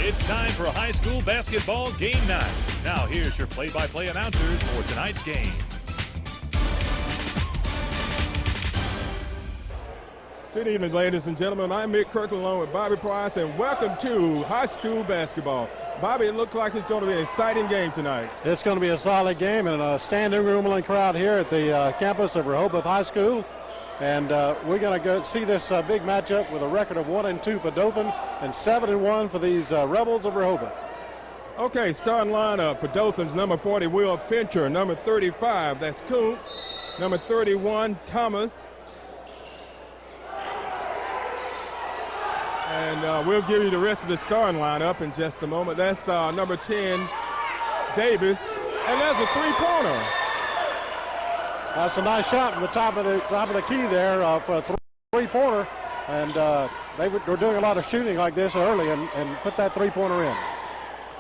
It's time for high school basketball game night. Now here's your play-by-play announcers for tonight's game. Good evening, ladies and gentlemen. I'm Mick Kirkland along with Bobby Price, and welcome to high school basketball. Bobby, it looks like it's going to be an exciting game tonight. It's going to be a solid game and a standing room only crowd here at the campus of Rehoboth High School. And we're going to go see this big matchup with a record of 1-2 for Dothan and 7-1 for these Rebels of Rehoboth. Okay, starting lineup for Dothan's number 40, Will Fincher. Number 35, that's Kuntz. Number 31, Thomas. And we'll give you the rest of the starting lineup in just a moment. That's number 10, Davis, and that's a three-pointer. That's a nice shot from the top of the key there for a three-pointer, and they were doing a lot of shooting like this early and put that three-pointer in.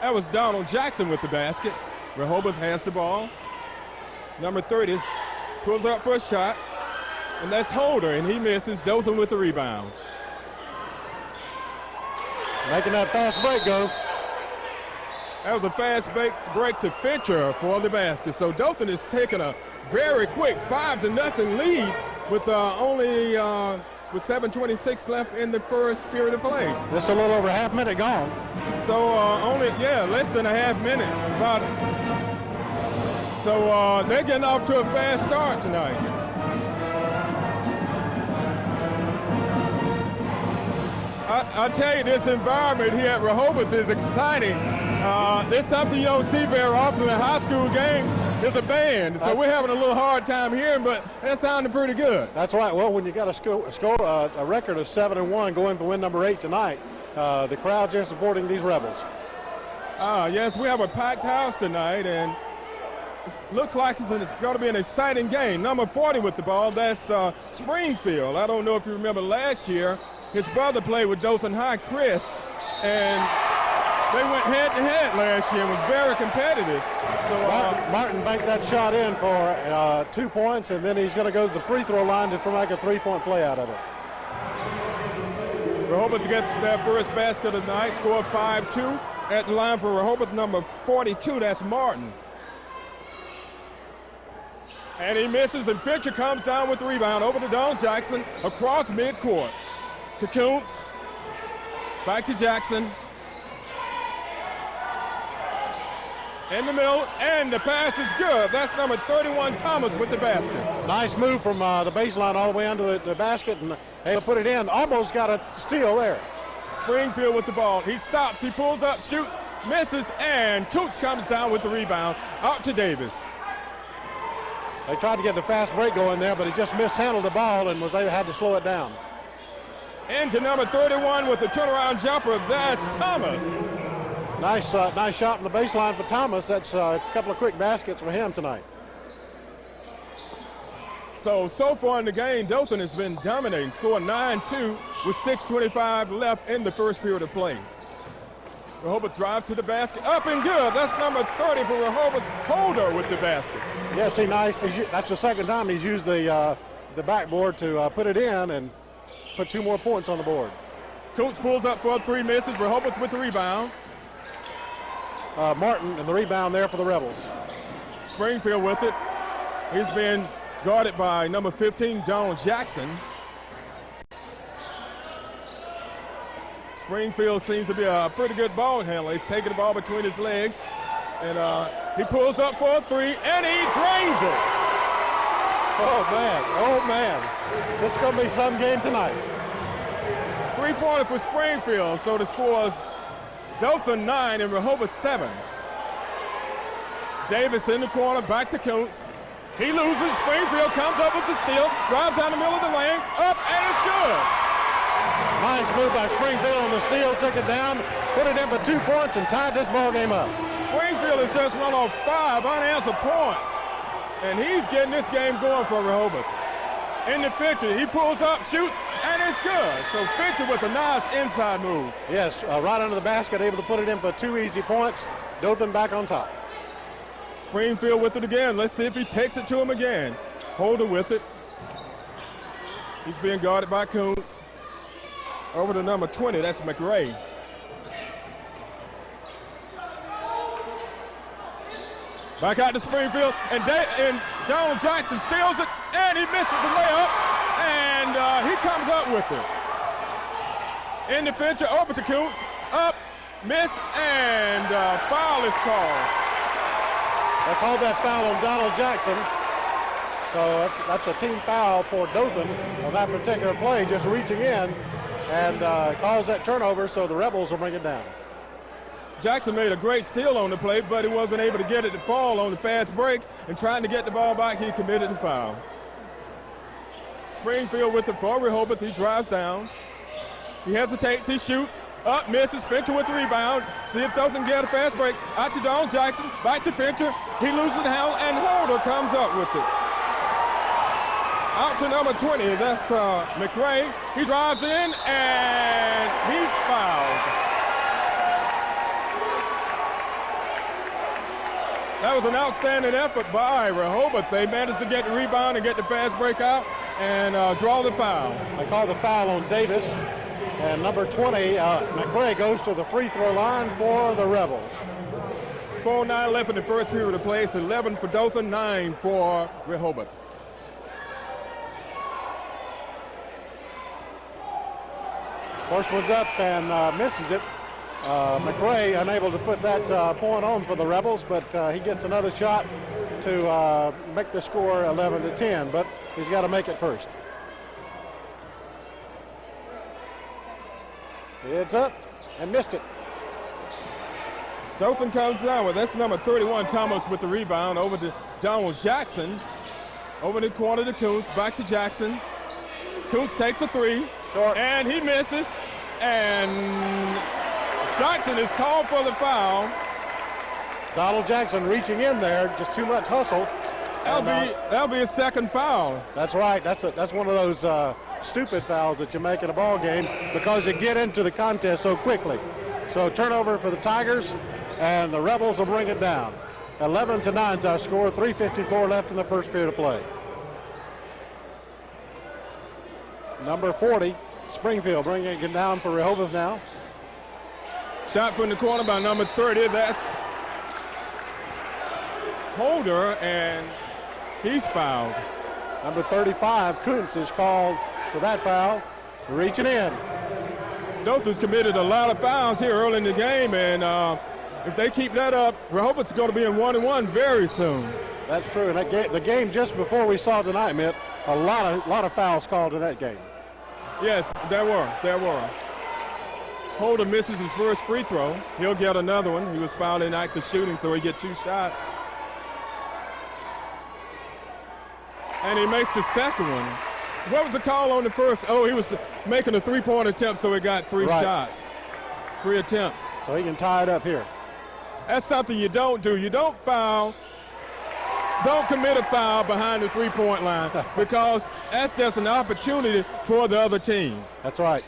That was Donald Jackson with the basket. Rehoboth has the ball. Number 30 pulls up for a shot, and that's Holder, and he misses. Dothan with the rebound. Making that fast break go. That was a fast break to Fincher for the basket. So Dothan is taking a very quick 5-0 lead with only with 7:26 left in the first period of play. Just a little over half minute gone. So less than a half minute. So they're getting off to a fast start tonight. I tell you, this environment here at Rehoboth is exciting. There's something you don't see very often in a high school game. There's a band, so we're having a little hard time hearing, but that's sounding pretty good. That's right. Well, when you got a record of 7-1 going for win number 8 tonight, the crowds are supporting these Rebels. Yes, we have a packed house tonight, and it looks like it's going to be an exciting game. Number 40 with the ball, that's Springfield. I don't know if you remember last year, his brother played with Dothan High, Chris, and they went head-to-head last year and was very competitive. So Martin banked that shot in for 2 points, and then he's going to go to the free throw line to try to make a three-point play out of it. Rehoboth gets their first basket of the night, scored 5-2. At the line for Rehoboth, number 42, that's Martin. And he misses, and Fincher comes down with the rebound over to Donald Jackson across midcourt to Kuntz. Back to Jackson. In the middle, and the pass is good. That's number 31, Thomas, with the basket. Nice move from the baseline all the way under the basket, and able to put it in. Almost got a steal there. Springfield with the ball. He stops, he pulls up, shoots, misses, and Kuntz comes down with the rebound out to Davis. They tried to get the fast break going there, but he just mishandled the ball and had to slow it down. Into number 31 with the turnaround jumper, that's Thomas. Nice shot from the baseline for Thomas. That's a couple of quick baskets for him tonight. So far in the game, Dothan has been dominating, scoring 9-2 with 6:25 left in the first period of play. Rehoboth drive to the basket, up and good. That's number 30 for Rehoboth, Holder with the basket. Yes, nice. That's the second time he's used the backboard to put it in and put 2 more points on the board. Kuntz pulls up for 3 misses. Rehoboth with the rebound. Martin and the rebound there for the Rebels. Springfield with it. He's been guarded by number 15, Donald Jackson. Springfield seems to be a pretty good ball handler. He's taking the ball between his legs, and he pulls up for a 3, and he drains it. Oh man, this is going to be some game tonight. 3-pointer for Springfield, so the score is Dothan 9 and Rehoboth 7. Davis in the corner, back to Kuntz. He loses. Springfield comes up with the steal, drives down the middle of the lane, up, and it's good. Nice move by Springfield on the steal, took it down, put it in for 2 points, and tied this ball game up. Springfield has just run off 5 unanswered points, and he's getting this game going for Rehoboth. In the Fincher, he pulls up, shoots, and it's good. So Fincher with a nice inside move. Yes, right under the basket, able to put it in for 2 easy points. Dothan back on top. Springfield with it again. Let's see if he takes it to him again. Holder with it. He's being guarded by Kuntz. Over to number 20, that's McRae. Back out to Springfield, and Donald Jackson steals it, and he misses the layup, and he comes up with it. In the venture, over to Kuntz, up, miss, and foul is called. They called that foul on Donald Jackson. So that's a team foul for Dothan on that particular play, just reaching in and caused that turnover, so the Rebels will bring it down. Jackson made a great steal on the play, but he wasn't able to get it to fall on the fast break, and trying to get the ball back, he committed the foul. Springfield with it for Rehobeth. He drives down. He hesitates, he shoots, up, misses. Fincher with the rebound. See if Dothan can get a fast break. Out to Donald Jackson, back to Fincher. He loses the handle, and Holder comes up with it. Out to number 20, that's McRae. He drives in, and he's fouled. That was an outstanding effort by Rehobeth. They managed to get the rebound and get the fast break out and draw the foul. They call the foul on Davis, and number 20, McRae, goes to the free throw line for the Rebels. 4:09 left in the first period of play. It's 11 for Dothan, 9 for Rehobeth. First one's up and misses it. McRae unable to put that point on for the Rebels, but he gets another shot to make the score 11-10, but he's got to make it first. It's up and missed it. Dothan comes down with, that's number 31, Thomas with the rebound, over to Donald Jackson. Over the corner to Kuntz, back to Jackson. Kuntz takes a three, Short. And he misses, and Jackson is called for the foul. Donald Jackson reaching in there, just too much hustle. That'll be a second foul. That's right. That's one of those stupid fouls that you make in a ball game because you get into the contest so quickly. So turnover for the Tigers, and the Rebels will bring it down. 11-9 is our score. 3:54 left in the first period of play. Number 40, Springfield, bringing it down for Rehobeth now. Shot put in the corner by number 30. That's Holder, and he's fouled. Number 35, Kuntz, is called for that foul. Reaching in. Dothan's committed a lot of fouls here early in the game, and if they keep that up, Rehobeth's going to be in 1-1 very soon. That's true. And the game just before we saw tonight, Mitt, a lot of fouls called in that game. Yes, there were. Holder misses his first free throw. He'll get another one. He was fouled in active shooting, so he get 2 shots. And he makes the second one. What was the call on the first? Oh, he was making a three-point attempt, so he got 3 shots. 3 attempts. So he can tie it up here. That's something you don't do. You don't foul. Don't commit a foul behind the three-point line because that's just an opportunity for the other team. That's right.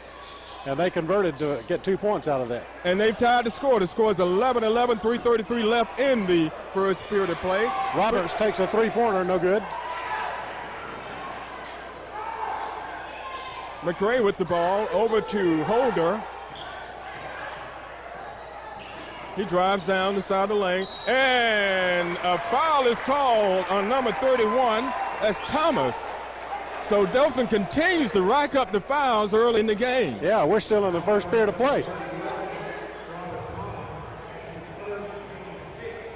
And they converted to get 2 points out of that. And they've tied the score. The score is 11-11, 3:33 left in the first period of play. Roberts takes a three-pointer, no good. McRae with the ball over to Holder. He drives down the side of the lane, and a foul is called on number 31. That's Thomas. So Dothan continues to rack up the fouls early in the game. Yeah, we're still in the first period of play.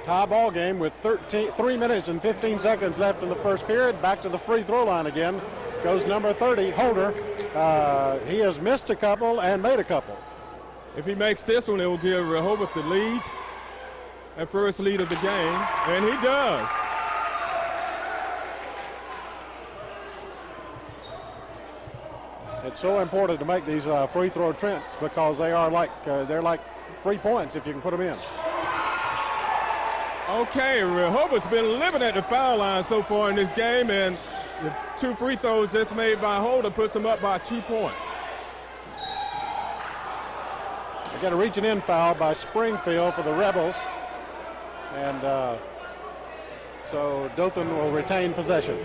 Tie ball game with 3 minutes and 15 seconds left in the first period. Back to the free throw line again goes number 30, Holder. He has missed a couple and made a couple. If he makes this one, it will give Rehobeth the lead, that first lead of the game, and he does. It's so important to make these free throw attempts because they are they're like 3 points if you can put them in. Okay, Rehobeth's been living at the foul line so far in this game, and the 2 free throws that's made by Holder puts him up by 2 points. They got a reaching in foul by Springfield for the Rebels, and so Dothan will retain possession.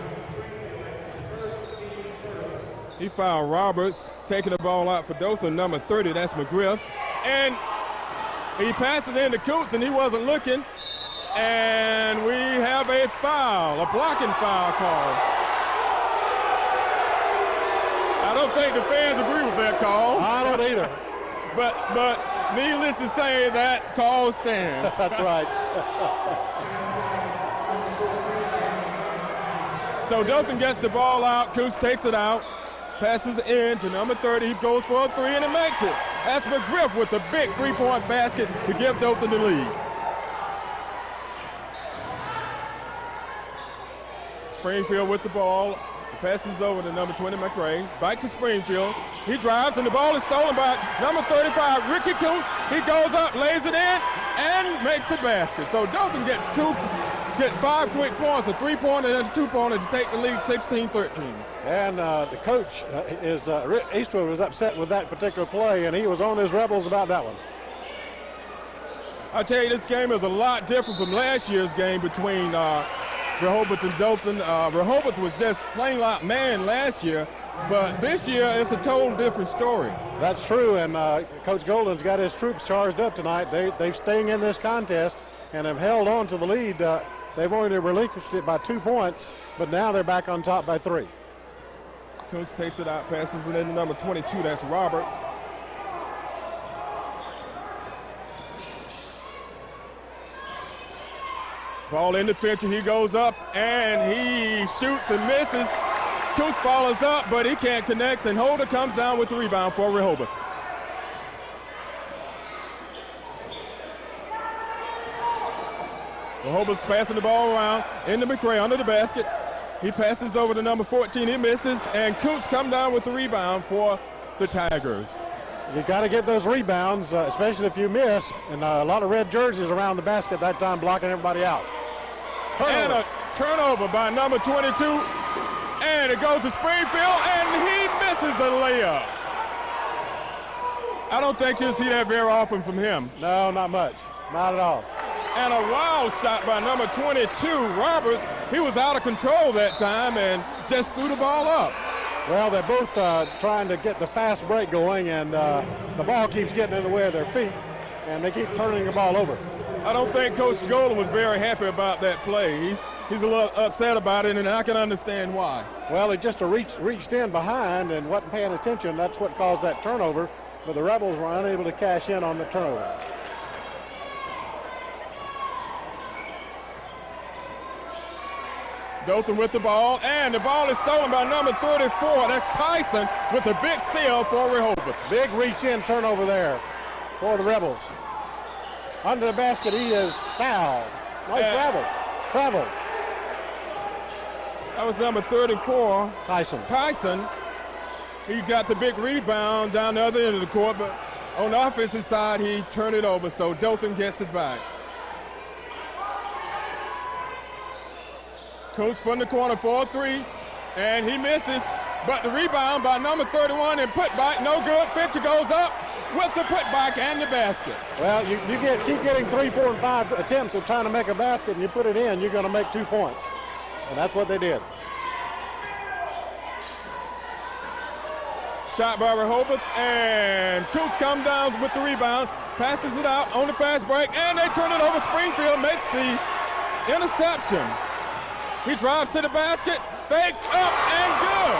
He fouled Roberts, taking the ball out for Dothan, number 30, that's McGriff. And he passes in to Kuntz, and he wasn't looking. And we have a foul, a blocking foul call. I don't think the fans agree with that call. I don't either. But needless to say, that call stands. That's right. So Dothan gets the ball out. Coos takes it out, passes in to number 30. He goes for a three, and he makes it. That's McGriff with a big three-point basket to give Dothan the lead. Springfield with the ball. He passes over to number 20, McRae. Back to Springfield. He drives, and the ball is stolen by number 35, Ricky Coons. He goes up, lays it in, and makes the basket. So Dothan get 5 quick points, a three-pointer and a two-pointer to take the lead 16-13. And the coach, Eastwood, was upset with that particular play, and he was on his rebels about that one. I tell you, this game is a lot different from last year's game between Rehoboth and Dothan. Rehoboth was just plain like man last year, but this year it's a total different story. That's true, and Coach Golden's got his troops charged up tonight. They're staying in this contest and have held on to the lead. They've only relinquished it by 2 points, but now they're back on top by 3. Coons takes it out, passes it into number 22, that's Roberts. Ball in the picture, he goes up and he shoots and misses. Coons follows up, but he can't connect, and Holder comes down with the rebound for Rehoboth. Rehoboth's passing the ball around into McRae under the basket. He passes over to number 14, he misses, and Coons come down with the rebound for the Tigers. You got to get those rebounds, especially if you miss, and a lot of red jerseys around the basket that time blocking everybody out. Turnover. And a turnover by number 22, and it goes to Springfield, and he misses a layup. I don't think you'll see that very often from him. No, not much, not at all. And a wild shot by number 22, Roberts. He was out of control that time and just threw the ball up. Well, they're both trying to get the fast break going, and the ball keeps getting in the way of their feet, and they keep turning the ball over. I don't think Coach Golden was very happy about that play. He's a little upset about it, and I can understand why. Well, he just reached in behind and wasn't paying attention. That's what caused that turnover, but the Rebels were unable to cash in on the turnover. Dothan with the ball, and the ball is stolen by number 34. That's Tyson with a big steal for Rehoboth. Big reach-in turnover there for the Rebels. Under the basket, he is fouled. No, traveled. That was number 34. Tyson. He got the big rebound down the other end of the court, but on the offensive side, he turned it over, so Dothan gets it back. Coach from the corner for a three, and he misses, but the rebound by number 31 and putback, no good. Pitcher goes up with the putback and the basket. Well, you keep getting 3, 4, and 5 attempts at trying to make a basket, and you put it in, you're going to make 2 points. And that's what they did. Shot by Rehoboth, and Coots comes down with the rebound, passes it out on the fast break, and they turn it over. Springfield makes the interception. He drives to the basket, fakes up, and good.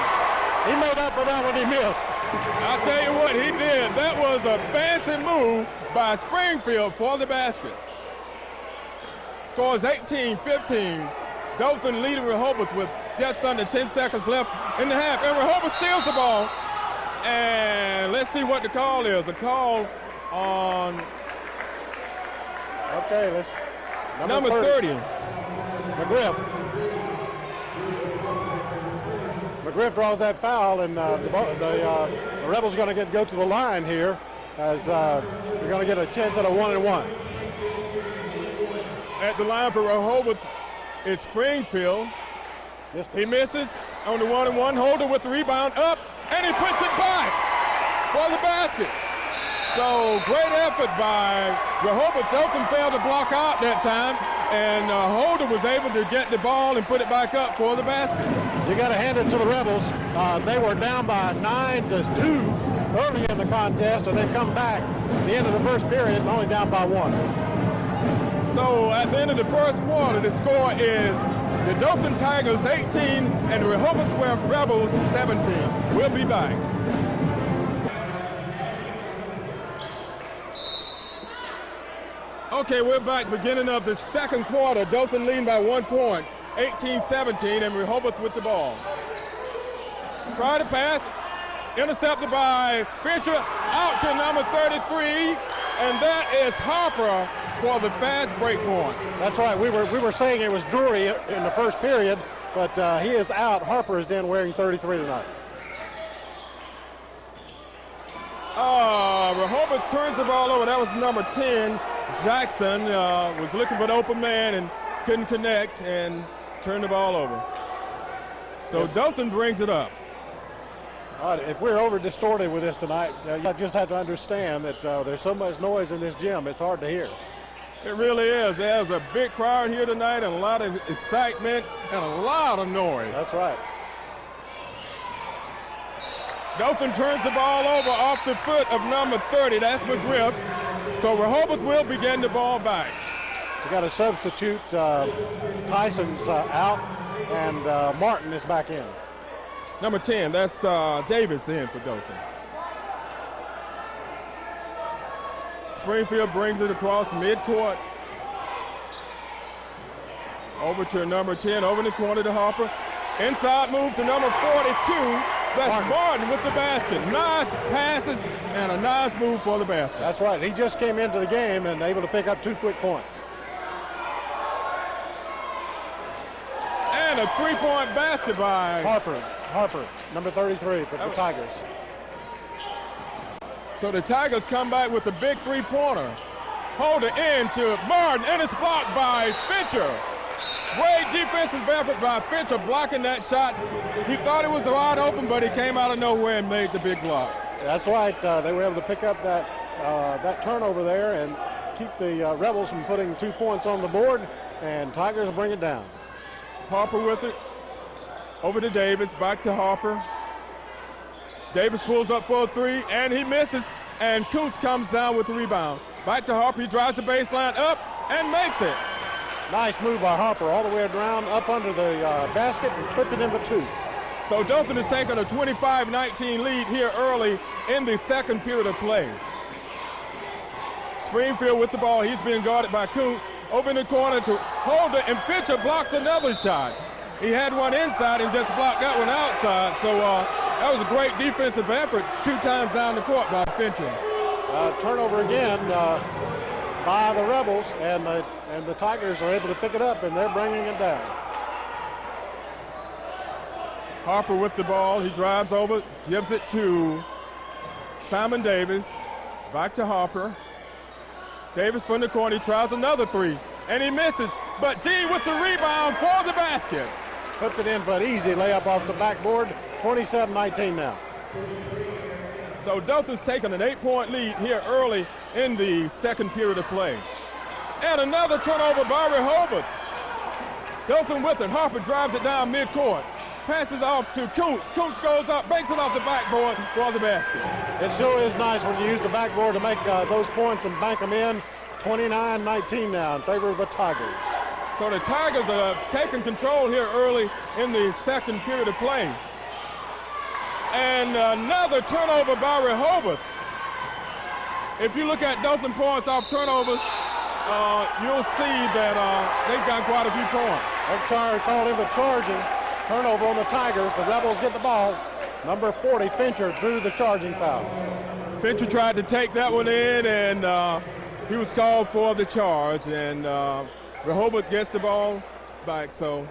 He made up for that one he missed. I'll tell you what he did. That was a fancy move by Springfield for the basket. Scores 18-15. Dothan leading Rehoboth with just under 10 seconds left in the half. And Rehoboth steals the ball. And let's see what the call is. A call on number 30. McGriff draws that foul, and the Rebels are going to go to the line here as they're going to get a chance at a 1-and-1. At the line for Rehoboth is Springfield. He misses on the 1-and-1. Holder with the rebound up, and he puts it back for the basket. So great effort by Rehoboth. Dothan failed to block out that time, and Holder was able to get the ball and put it back up for the basket. You got to hand it to the Rebels. They were down by 9-2 early in the contest, and they've come back at the end of the first period and only down by 1. So at the end of the first quarter, the score is the Dothan Tigers 18 and the Rehoboth Rebels 17. We'll be back. Okay, we're back, beginning of the second quarter. Dothan leading by 1 point, 18-17, and Rehoboth with the ball. Try to pass, intercepted by Fincher, out to number 33, and that is Harper for the fast break points. That's right. We were saying it was Drury in the first period, but he is out. Harper is in wearing 33 tonight. Rehoboth turns the ball over. That was number 10. Jackson was looking for an open man and couldn't connect and turned the ball over. So Dothan brings it up. If we're over distorted with this tonight, you just have to understand that there's so much noise in this gym, it's hard to hear. It really is. There's a big crowd here tonight and a lot of excitement and a lot of noise. That's right. Dothan turns the ball over off the foot of number 30. That's McGriff. So Rehoboth will begin the ball back. We got a substitute. Tyson's out, and Martin is back in. Number 10, that's Davis in for Dothan. Springfield brings it across midcourt. Over to number 10, over in the corner to Harper. Inside move to number 42. That's Martin with the basket. Nice passes and a nice move for the basket. That's right. He just came into the game and able to pick up 2 quick points. And a 3-point basket by Harper, number 33 for the Tigers. So the Tigers come back with a big 3-pointer. Hold it in to Martin, and it's blocked by Fincher. Great defensive effort by Fincher blocking that shot. He thought it was wide open, but he came out of nowhere and made the big block. That's right. They were able to pick up that turnover there and keep the Rebels from putting 2 points on the board, and Tigers bring it down. Harper with it. Over to Davis, back to Harper. Davis pulls up for a 3, and he misses, and Kuntz comes down with the rebound. Back to Harper, he drives the baseline up and makes it. Nice move by Harper all the way around, up under the basket, and puts it in for 2. So Dothan is taking a 25-19 lead here early in the second period of play. Springfield with the ball, he's being guarded by Kuntz. Over in the corner to Holder, and Fincher blocks another shot. He had one inside and just blocked that one outside. So that was a great defensive effort 2 times down the court by Fincher. Turnover again by the Rebels, and the Tigers are able to pick it up, and they're bringing it down. Harper with the ball. He drives over, gives it to Simon Davis. Back to Harper. Davis from the corner. He tries another 3, and he misses. But Dean with the rebound for the basket. Puts it in for an easy layup off the backboard. 27-19 now. So Dothan's taking an 8-point lead here early in the second period of play. And another turnover by Rehoboth. Dothan with it. Harper drives it down midcourt. Passes off to Kuntz. Kuntz goes up, banks it off the backboard for the basket. It sure is nice when you use the backboard to make those points and bank them in. 29-19 now in favor of the Tigers. So the Tigers are taking control here early in the second period of play. And another turnover by Rehoboth. If you look at Dothan points off turnovers, you'll see that they've got quite a few points. They've called him for charging. Turnover on the Tigers. The Rebels get the ball. Number 40, Fincher, drew the charging foul. Fincher tried to take that one in, and he was called for the charge. And Rehoboth gets the ball back. So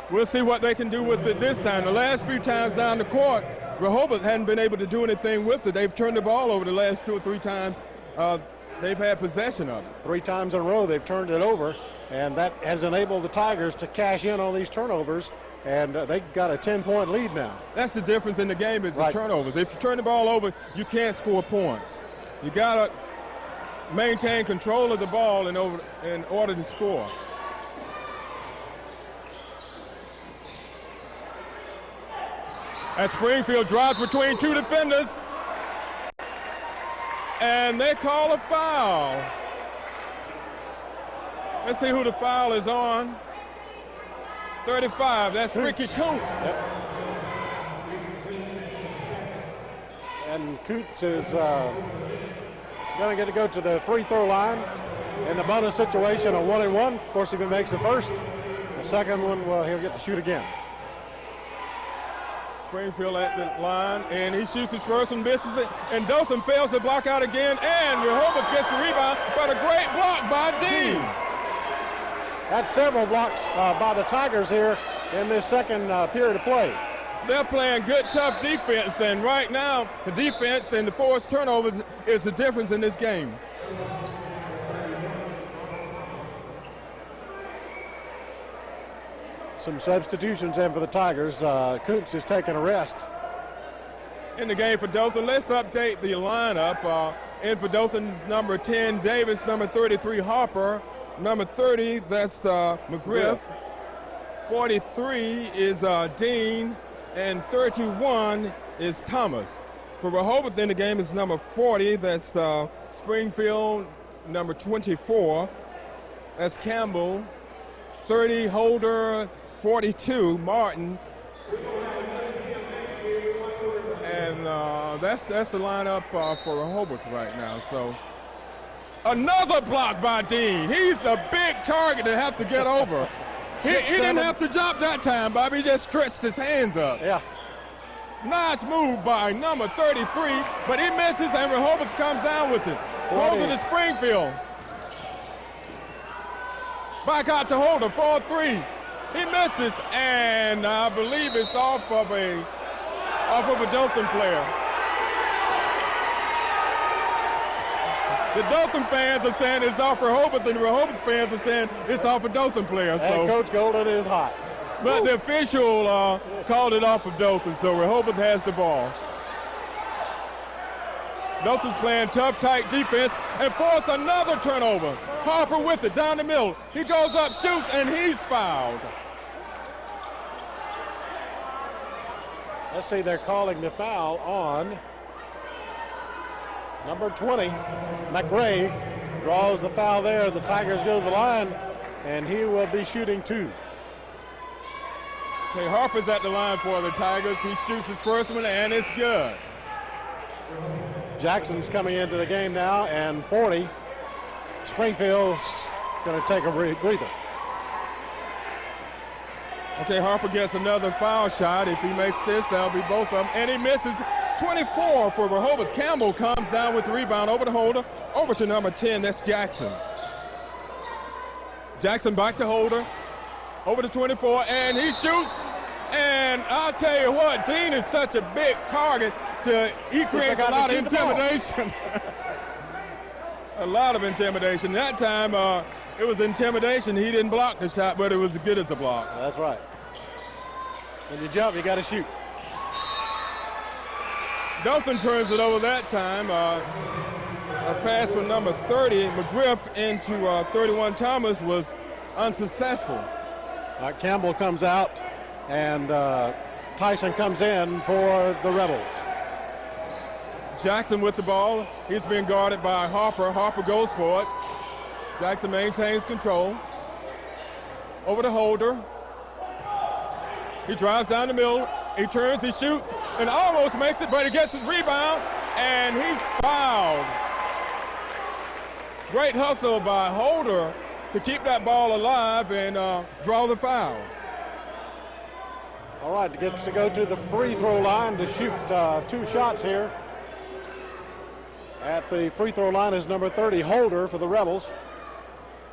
we'll see what they can do with it this time. The last few times down the court, Rehoboth hadn't been able to do anything with it. They've turned the ball over the last 2 or 3 times they've had possession of it. 3 times in a row they've turned it over, and that has enabled the Tigers to cash in on these turnovers, and they've got a 10-point lead now. That's the difference in the game is right. The turnovers. If you turn the ball over, you can't score points. You got to maintain control of the ball in order to score. As Springfield drives between 2 defenders, and they call a foul. Let's see who the foul is on. 35, that's Ricky Coots. Yep. And Coots is going to get to go to the free throw line. In the bonus situation, a 1-and-1. Of course, if he makes the first, the second one, well, he'll get to shoot again. Springfield at the line, and he shoots his first one, misses it, and Dothan fails to block out again, and Rehoboth gets the rebound, but a great block by Dean. That's several blocks by the Tigers here in this second period of play. They're playing good, tough defense, and right now, the defense and the forced turnovers is the difference in this game. Some substitutions in for the Tigers. Kuntz is taking a rest. In the game for Dothan, let's update the lineup. In for Dothan's number 10, Davis, number 33, Harper, number 30, that's McGriff. 43 is Dean, and 31 is Thomas. For Rehoboth in the game is number 40, that's Springfield, number 24, that's Campbell, 30 Holder, 42 Martin, and that's the lineup for Rehoboth right now. So another block by Dean. He's a big target to have to get over. He didn't have to jump that time, Bobby. He just stretched his hands up. Yeah. Nice move by number 33, but he misses, and Rehoboth comes down with it. Holder to Springfield. Back out to Holder, 4-3. He misses, and I believe it's off of a Dothan player. The Dothan fans are saying it's off Rehoboth, and the Rehoboth fans are saying it's off a Dothan player. And so Coach Golden is hot. But the official called it off of Dothan, so Rehoboth has the ball. Dothan's playing tough, tight defense and force another turnover. Harper with it, down the middle. He goes up, shoots, and he's fouled. Let's see, they're calling the foul on number 20. McRae draws the foul there. The Tigers go to the line, and he will be shooting 2. Okay, Harper's at the line for the Tigers. He shoots his first one, and it's good. Jackson's coming into the game now, and 40. Springfield's going to take a breather. Okay, Harper gets another foul shot. If he makes this, that'll be both of them. And he misses. 24 for Rehoboth. Campbell comes down with the rebound over the Holder, over to number 10. That's Jackson. Jackson back to Holder, over to 24, and he shoots. And I'll tell you what, Dean is such a big target. He creates a lot of intimidation. A lot of intimidation. That time, it was intimidation. He didn't block the shot, but it was as good as a block. That's right. When you jump, you got to shoot. Dothan turns it over that time. A pass from number 30, McGriff, into 31 Thomas was unsuccessful. Campbell comes out, and Tyson comes in for the Rebels. Jackson with the ball. He's being guarded by Harper. Harper goes for it. Jackson maintains control. Over to Holder. He drives down the middle. He turns, he shoots, and almost makes it, but he gets his rebound, and he's fouled. Great hustle by Holder to keep that ball alive and draw the foul. All right, gets to go to the free throw line to shoot 2 shots here. At the free throw line is number 30, Holder, for the Rebels.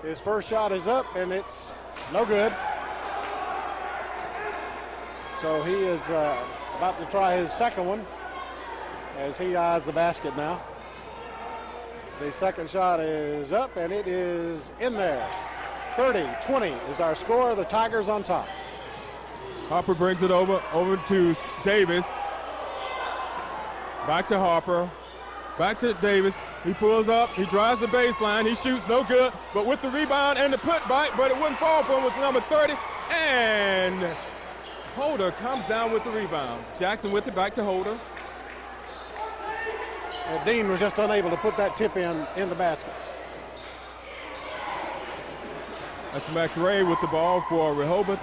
His first shot is up, and it's no good. So he is about to try his second one as he eyes the basket now. The second shot is up, and it is in there. 30-20 is our score. The Tigers on top. Harper brings it over to Davis. Back to Harper. Back to Davis. He pulls up. He drives the baseline. He shoots, no good. But with the rebound and the putback, but it wouldn't fall for him with number 30. And Holder comes down with the rebound. Jackson with it, back to Holder. Dean was just unable to put that tip in the basket. That's McRae with the ball for Rehoboth.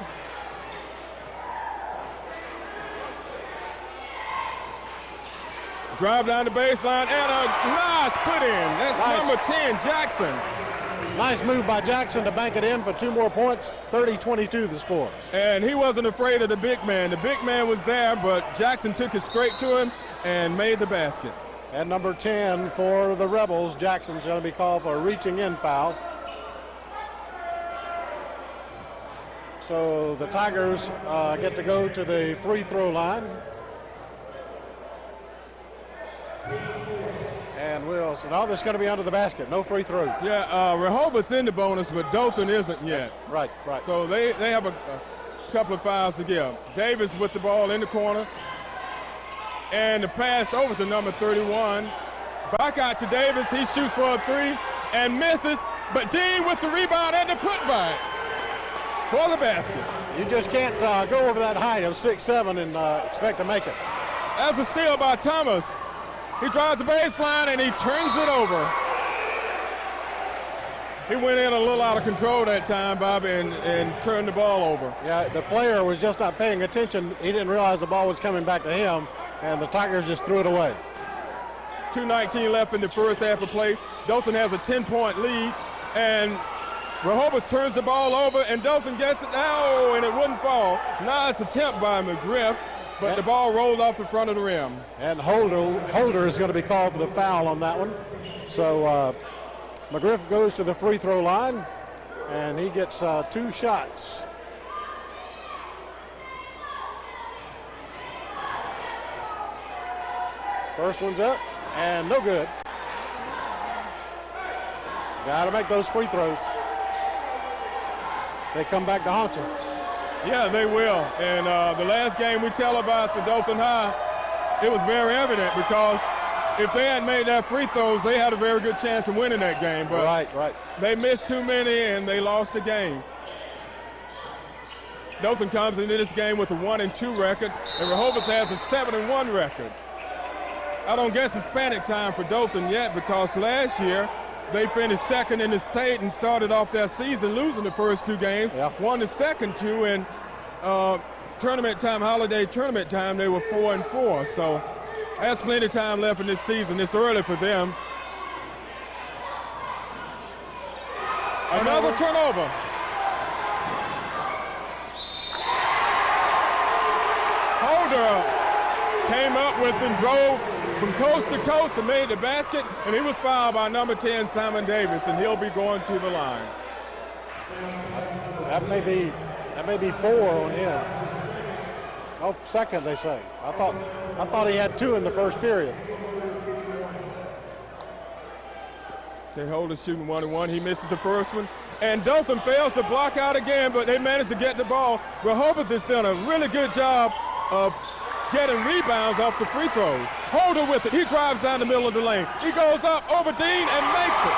Drive down the baseline and a nice put in. That's nice. Number 10, Jackson. Nice move by Jackson to bank it in for 2 more points. 30-22 the score. And he wasn't afraid of the big man. The big man was there, but Jackson took it straight to him and made the basket. And number 10 for the Rebels, Jackson's going to be called for a reaching in foul. So the Tigers get to go to the free throw line. And so now this is going to be under the basket, no free throw. Yeah, Rehoboth's in the bonus, but Dothan isn't yet. Right. So they have a couple of fouls to give. Davis with the ball in the corner. And the pass over to number 31. Back out to Davis. He shoots for a 3 and misses. But Dean with the rebound and the putback for the basket. You just can't go over that height of 6'7" and expect to make it. That's a steal by Thomas. He drives the baseline and he turns it over. He went in a little out of control that time, Bobby, and turned the ball over. Yeah, the player was just not paying attention. He didn't realize the ball was coming back to him, and the Tigers just threw it away. 2:19 left in the first half of play. Dothan has a 10-point lead, and Rehoboth turns the ball over, and Dothan gets it now, and it wouldn't fall. Nice attempt by McGriff, but the ball rolled off the front of the rim. And Holder is going to be called for the foul on that one. So McGriff goes to the free throw line, and he gets 2 shots. First one's up, and no good. Got to make those free throws. They come back to haunt you. Yeah, they will. And the last game we televised for Dothan High, it was very evident because if they hadn't made that free throws, they had a very good chance of winning that game. But right. They missed too many and they lost the game. Dothan comes into this game with a 1-2 record, and Rehoboth has a 7-1 record. I don't guess it's panic time for Dothan yet because last year they finished second in the state and started off their season losing the first 2 games, won the second 2, and tournament time, holiday tournament time, they were 4-4. So there's plenty of time left in this season. It's early for them. Another turnover. Holder came up with and drove from coast to coast and made the basket, and he was fouled by number 10, Simon Davis, and he'll be going to the line. That may be 4 on him. Oh, second, they say. I thought he had 2 in the first period. Okay, Holder shooting 1-1. He misses the first one. And Dothan fails to block out again, but they managed to get the ball. Rehoboth has done a really good job of getting rebounds off the free throws. Holder with it. He drives down the middle of the lane. He goes up over Dean and makes it.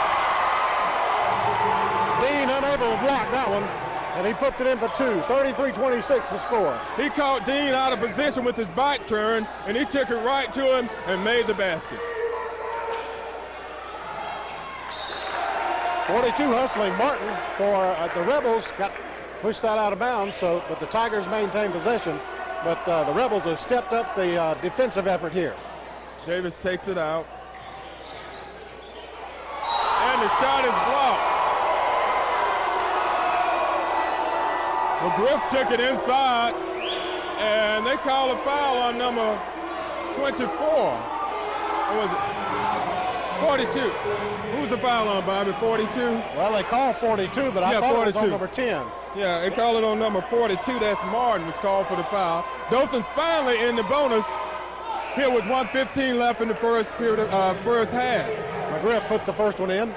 Dean unable to block that one, and he puts it in for 2. 33-26 the score. He caught Dean out of position with his back turn, and he took it right to him and made the basket. 42 hustling Martin for the Rebels. Got pushed that out of bounds, but the Tigers maintain possession. But the Rebels have stepped up the defensive effort here. Davis takes it out. And the shot is blocked. McGriff took it inside, and they call a foul on number 24. Or was it 42? Who was the foul on, Bobby? 42? Well, they call 42, but I thought 42. It was on number 10. Yeah, they call it on number 42. That's Martin was called for the foul. Dothan's finally in the bonus here with 1:15 left in the first half. McGriff puts the first one in.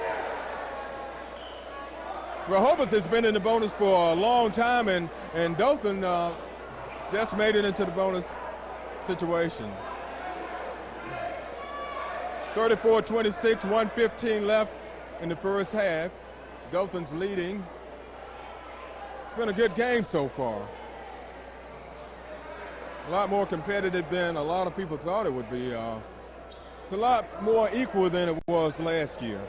Rehoboth has been in the bonus for a long time, and Dothan just made it into the bonus situation. 34-26, 1:15 left in the first half. Dothan's leading. It's been a good game so far. A lot more competitive than a lot of people thought it would be. It's a lot more equal than it was last year.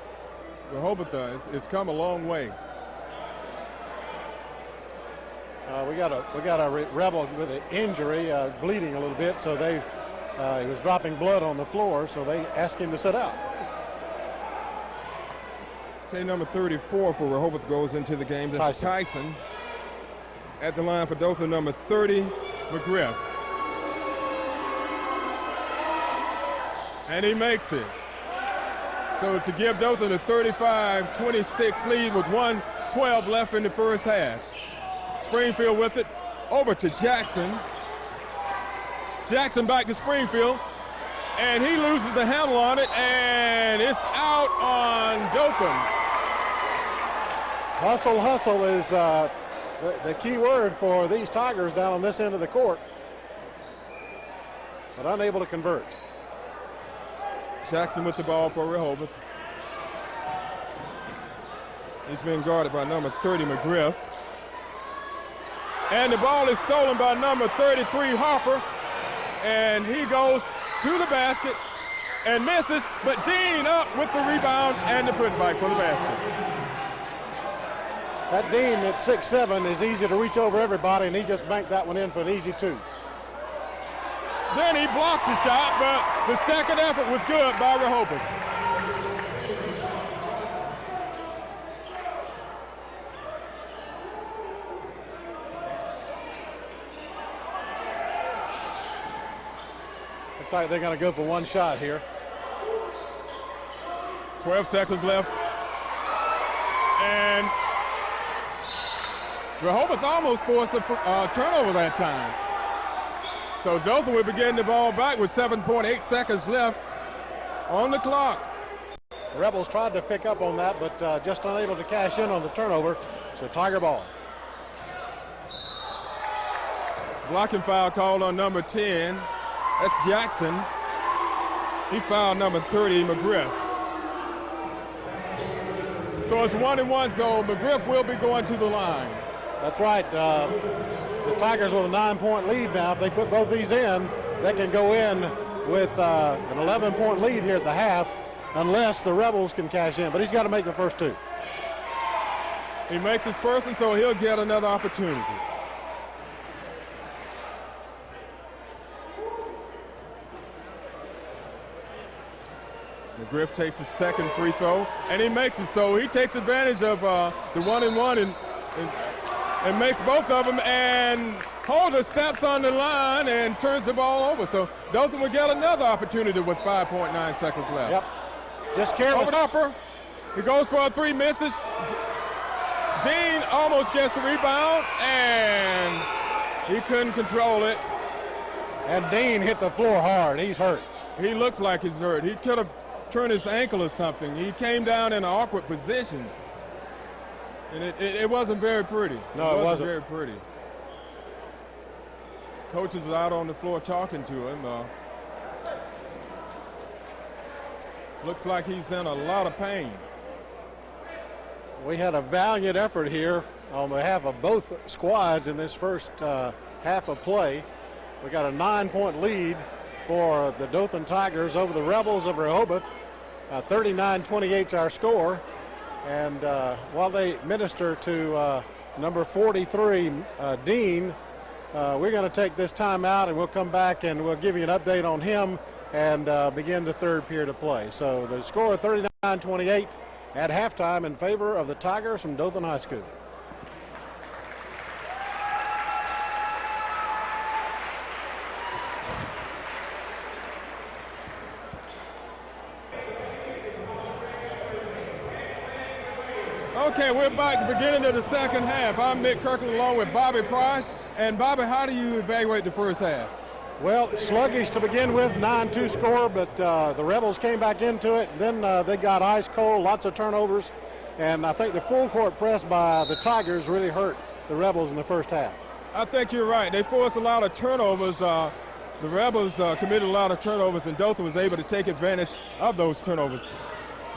Rehoboth it's come a long way. We got a Rebel with an injury, bleeding a little bit, so he was dropping blood on the floor, so they asked him to sit out. Okay, number 34 for Rehoboth goes into the game. That's Tyson. At the line for Dothan, number 30, McGriff. And he makes it. So to give Dothan a 35-26 lead with 1:12 left in the first half. Springfield with it, over to Jackson. Jackson back to Springfield, and he loses the handle on it, and it's out on Dothan. Hustle is the key word for these Tigers down on this end of the court, but unable to convert. Jackson with the ball for Rehoboth. He's been guarded by number 30, McGriff. And the ball is stolen by number 33, Harper. And he goes to the basket and misses, but Dean up with the rebound and the putback for the basket. That Dean at 6'7" is easy to reach over everybody, and he just banked that one in for an easy 2. Then he blocks the shot, but the second effort was good by Rehoboth. Looks like they're going to go for one shot here. 12 seconds left. And Rehoboth almost forced a turnover that time. So Dothan will be getting the ball back with 7.8 seconds left on the clock. The Rebels tried to pick up on that, but just unable to cash in on the turnover. So Tiger ball. Blocking foul called on number 10. That's Jackson. He fouled number 30, McGriff. So it's 1-1, so McGriff will be going to the line. That's right. The Tigers with a 9-point lead now. If they put both these in, they can go in with an 11-point lead here at the half, unless the Rebels can cash in. But he's got to make the first 2. He makes his first, and so he'll get another opportunity. McGriff takes his second free throw, and he makes it. So he takes advantage of the 1-1 and makes both of them, and Holder steps on the line and turns the ball over. So Dothan will get another opportunity with 5.9 seconds left. Yep. Just careless. Upper. He goes for a 3, misses. Dean almost gets the rebound, and he couldn't control it. And Dean hit the floor hard. He's hurt. He looks like he's hurt. He could have turned his ankle or something. He came down in an awkward position. And it wasn't very pretty. No, it wasn't very pretty. Coach is out on the floor talking to him. Looks like he's in a lot of pain. We had a valiant effort here on behalf of both squads in this first half of play. We got a 9-point lead for the Dothan Tigers over the Rebels of Rehoboth. 39-28 to our score. And while they minister to number 43, Dean, we're going to take this time out, and we'll come back and we'll give you an update on him and begin the third period of play. So the score 39-28 at halftime in favor of the Tigers from Dothan High School. Okay, we're back at the beginning of the second half. I'm Nick Kirkland along with Bobby Price. And Bobby, how do you evaluate the first half? Well, sluggish to begin with, 9-2 score, but the Rebels came back into it. Then they got ice cold, lots of turnovers. And I think the full court press by the Tigers really hurt the Rebels in the first half. I think you're right. They forced a lot of turnovers. The Rebels committed a lot of turnovers, and Dothan was able to take advantage of those turnovers.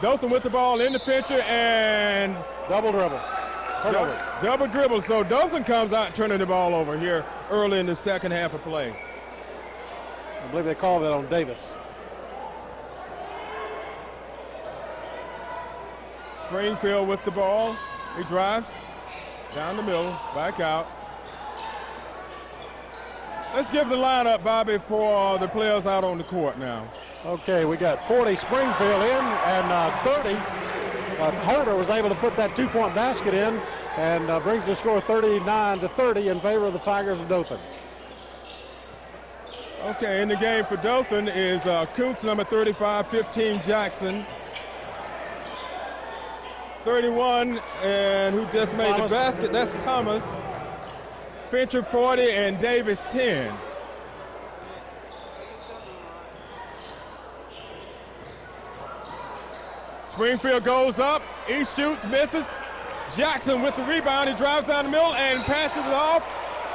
Dothan with the ball in the picture, and double dribble. Double dribble. So Dothan comes out turning the ball over here early in the second half of play. I believe they called that on Davis. Springfield with the ball. He drives down the middle, back out. Let's give the lineup, Bobby, for the players out on the court now. Okay, we got 40 Springfield in, and 30. Holder was able to put that 2-point basket in and brings the score 39-30 in favor of the Tigers of Dothan. Okay, in the game for Dothan is Kuntz, number 35, 15 Jackson, 31, and who just made the basket, that's Thomas. Fincher 40 and Davis 10. Springfield goes up, he shoots, misses. Jackson with the rebound, he drives down the middle and passes it off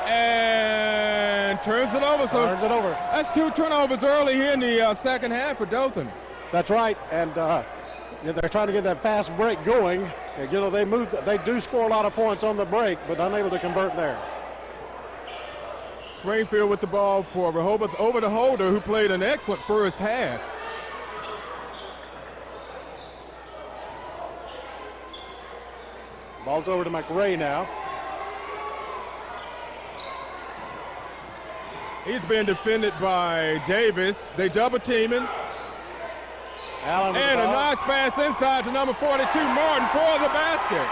and turns it over. Turns it over. That's 2 turnovers early here in the second half for Dothan. That's right, and they're trying to get that fast break going. You know, they do score a lot of points on the break, but unable to convert there. Springfield with the ball for Rehobeth over to Holder, who played an excellent first half. Ball's over to McRae now. He's being defended by Davis. They double team him. Allen with and the a ball. nice pass inside to number 42, Martin, for the basket.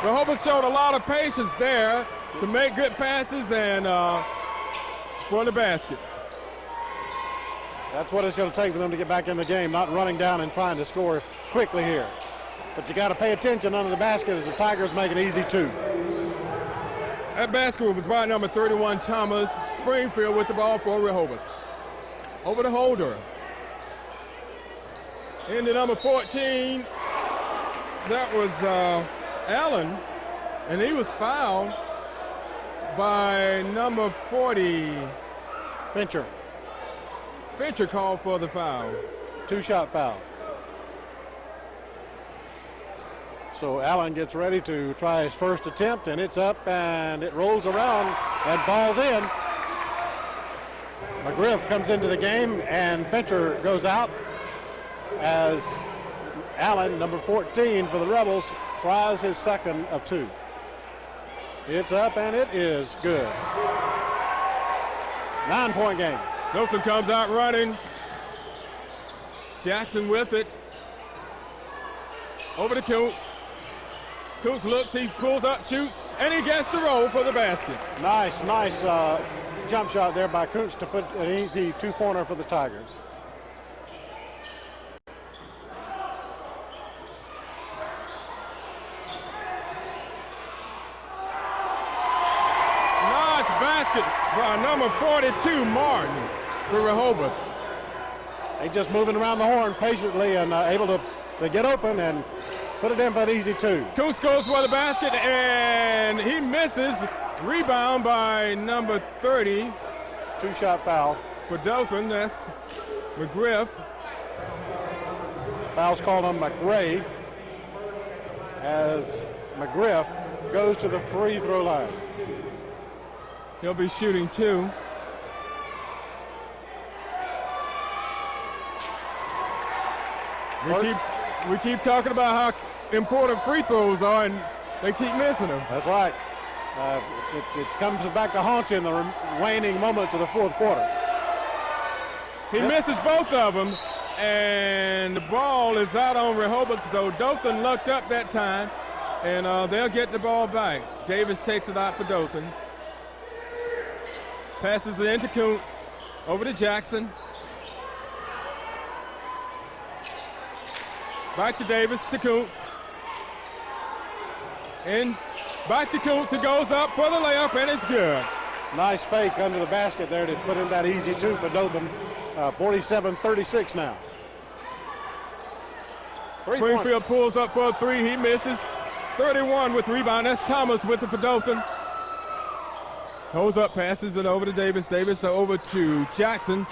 Rehobeth showed a lot of patience there to make good passes and for the basket. That's what it's going to take for them to get back in the game, not running down and trying to score quickly here. But you got to pay attention under the basket as the Tigers make it easy too. That basket was by number 31, Thomas. Springfield with the ball for Rehobeth. Over to Holder. Into number 14. That was Allen, and he was fouled by number 40. Fincher. Fincher called for the foul. 2-shot foul. So Allen gets ready to try his first attempt, and it's up, and it rolls around and falls in. McGriff comes into the game, and Fincher goes out as Allen, number 14 for the Rebels, tries his second of 2. It's up, and it is good. 9-point game. Dothan comes out running. Jackson with it. Over to Kuntz. Kuntz looks, he pulls up, shoots, and he gets the roll for the basket. Nice jump shot there by Kuntz to put an easy 2-pointer for the Tigers. Nice basket by number 42, Martin, for Rehobeth. They just moving around the horn patiently and able to get open and put it in for an easy 2. Kuntz goes for the basket, and he misses. Rebound by number 30. 2-shot foul. For Dothan, that's McGriff. Foul's called on McRae as McGriff goes to the free throw line. He'll be shooting 2. We keep talking about how important free throws are, and they keep missing them. That's right. It comes back to haunt you in the waning moments of the fourth quarter. He misses both of them, and the ball is out on Rehobeth, so Dothan lucked up that time, and they'll get the ball back. Davis takes it out for Dothan. Passes it into Kuntz. Over to Jackson. Back to Davis, to Kuntz. And back to Kuntz, it goes up for the layup, and it's good. Nice fake under the basket there to put in that easy 2 for Dothan. 47-36 now. Springfield pulls up for a 3, he misses. 31 with the rebound, that's Thomas with it for Dothan. Holds up, passes it over to Davis. Davis over to Jackson.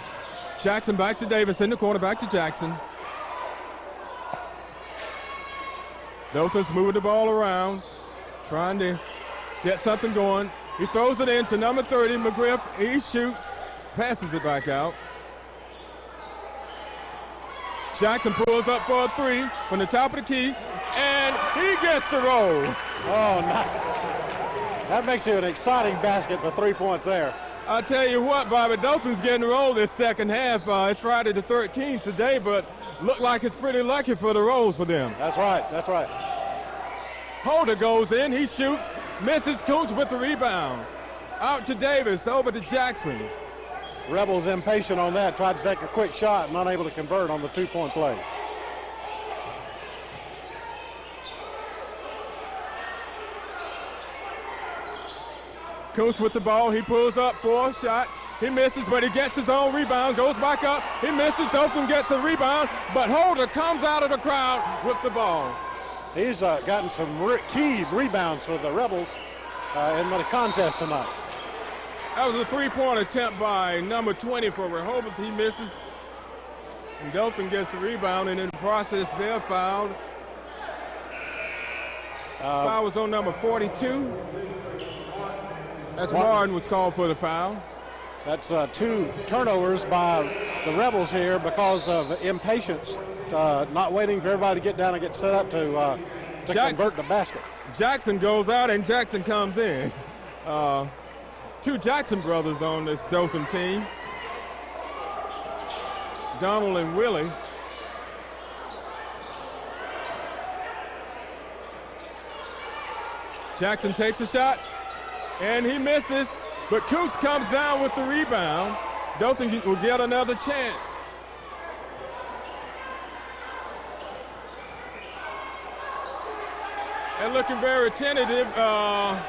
Jackson back to Davis in the corner, back to Jackson. Dothan's moving the ball around, trying to get something going. He throws it in to number 30, McGriff. He shoots, passes it back out. Jackson pulls up for a 3 from the top of the key, and he gets the roll. Oh, That makes it an exciting basket for 3 points there. I'll tell you what, Bobby, Dothan's getting rolled this second half. It's Friday the 13th today, but look like it's pretty lucky for the rolls for them. That's right, that's right. Holder goes in, he shoots, misses. Coots with the rebound. Out to Davis, over to Jackson. Rebels impatient on that, tried to take a quick shot and unable to convert on the 2-point play. Coots with the ball, he pulls up for a shot. He misses, but he gets his own rebound, goes back up, he misses, Dothan gets a rebound, but Holder comes out of the crowd with the ball. He's gotten some key rebounds for the Rebels in the contest tonight. That was a 3-point attempt by number 20 for Rehoboth. He misses, and Dothan gets the rebound, and in the process they're fouled. Foul was on number 42. As Martin was called for the foul. That's 2 turnovers by the Rebels here because of impatience, not waiting for everybody to get down and get set up to convert the basket. Jackson goes out and Jackson comes in. 2 Jackson brothers on this Dothan team. Donald and Willie. Jackson takes a shot. And he misses, but Coots comes down with the rebound. Dothan will get another chance. And looking very tentative. The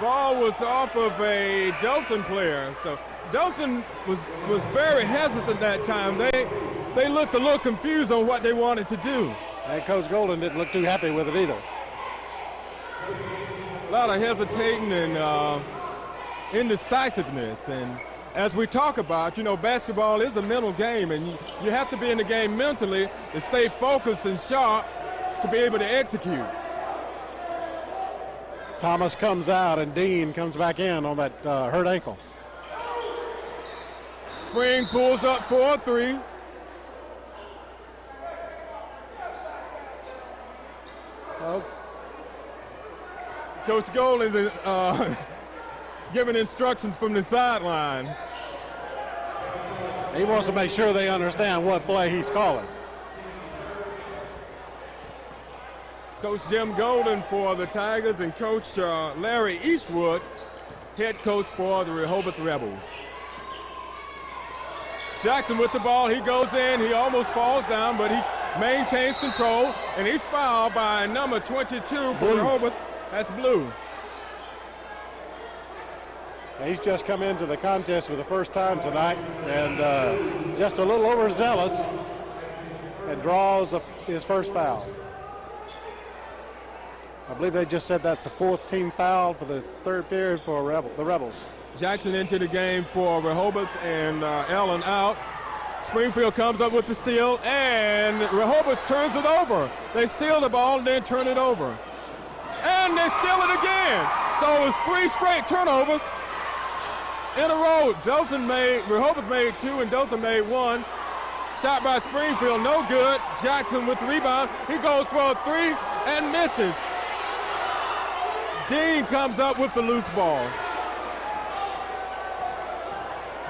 ball was off of a Dothan player. So Dothan was very hesitant that time. They looked a little confused on what they wanted to do. And Coach Golden didn't look too happy with it either. A lot of hesitating and indecisiveness. And as we talk about, you know, basketball is a mental game, and you have to be in the game mentally to stay focused and sharp to be able to execute. Thomas comes out and Dean comes back in on that hurt ankle. Spring pulls up for a 3. Oh. Coach Gold is giving instructions from the sideline. He wants to make sure they understand what play he's calling. Coach Jim Golden for the Tigers and Coach Larry Eastwood, head coach for the Rehoboth Rebels. Jackson with the ball, he goes in, he almost falls down, but he maintains control, and he's fouled by number 22 for Rehoboth. That's Blue. He's just come into the contest for the first time tonight and just a little overzealous and draws his first foul. I believe they just said that's the 4th team foul for the 3rd period for the Rebels. Jackson into the game for Rehoboth and Allen out. Springfield comes up with the steal, and Rehoboth turns it over. They steal the ball and then turn it over. And they steal it again. So it's 3 straight turnovers in a row. Rehoboth made 2 and Dothan made 1. Shot by Springfield, no good. Jackson with the rebound. He goes for a 3 and misses. Dean comes up with the loose ball.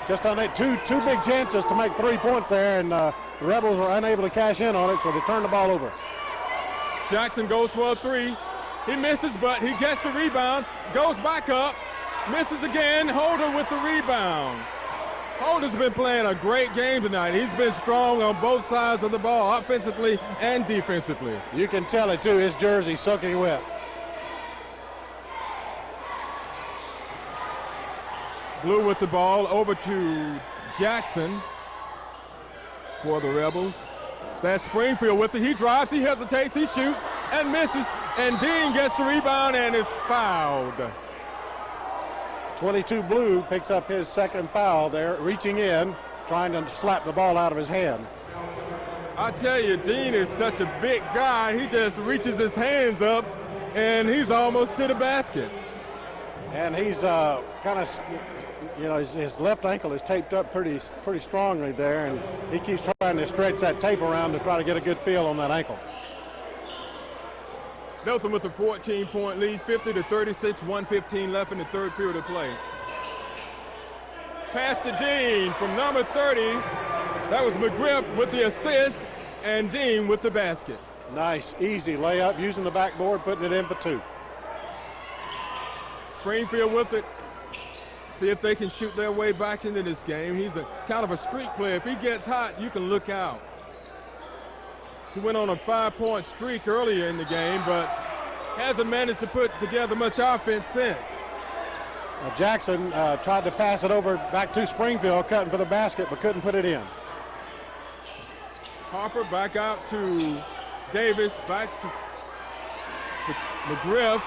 Just on it, two big chances to make 3 points there, and the Rebels were unable to cash in on it, so they turned the ball over. Jackson goes for a 3. He misses, but he gets the rebound, goes back up, misses again. Holder with the rebound. Holder's been playing a great game tonight. He's been strong on both sides of the ball, offensively and defensively. You can tell it, too. His jersey soaking wet. Blue with the ball over to Jackson for the Rebels. That's Springfield with it. He drives, he hesitates, he shoots and misses, and Dean gets the rebound and is fouled. 22 Blue picks up his 2nd foul there, reaching in, trying to slap the ball out of his hand. I tell you, Dean is such a big guy. He just reaches his hands up, and he's almost to the basket. And he's kind of, you know, his left ankle is taped up pretty strongly there, and he keeps trying to stretch that tape around to try to get a good feel on that ankle. Dothan with a 14-point lead, 50-36, 1:15 left in the third period of play. Pass to Dean from number 30. That was McGriff with the assist, and Dean with the basket. Nice, easy layup, using the backboard, putting it in for 2. Springfield with it. See if they can shoot their way back into this game. He's a kind of a streak player. If he gets hot, you can look out. He went on a 5-point streak earlier in the game, but hasn't managed to put together much offense since. Jackson tried to pass it over back to Springfield, cutting for the basket, but couldn't put it in. Harper back out to Davis, back to McGriff.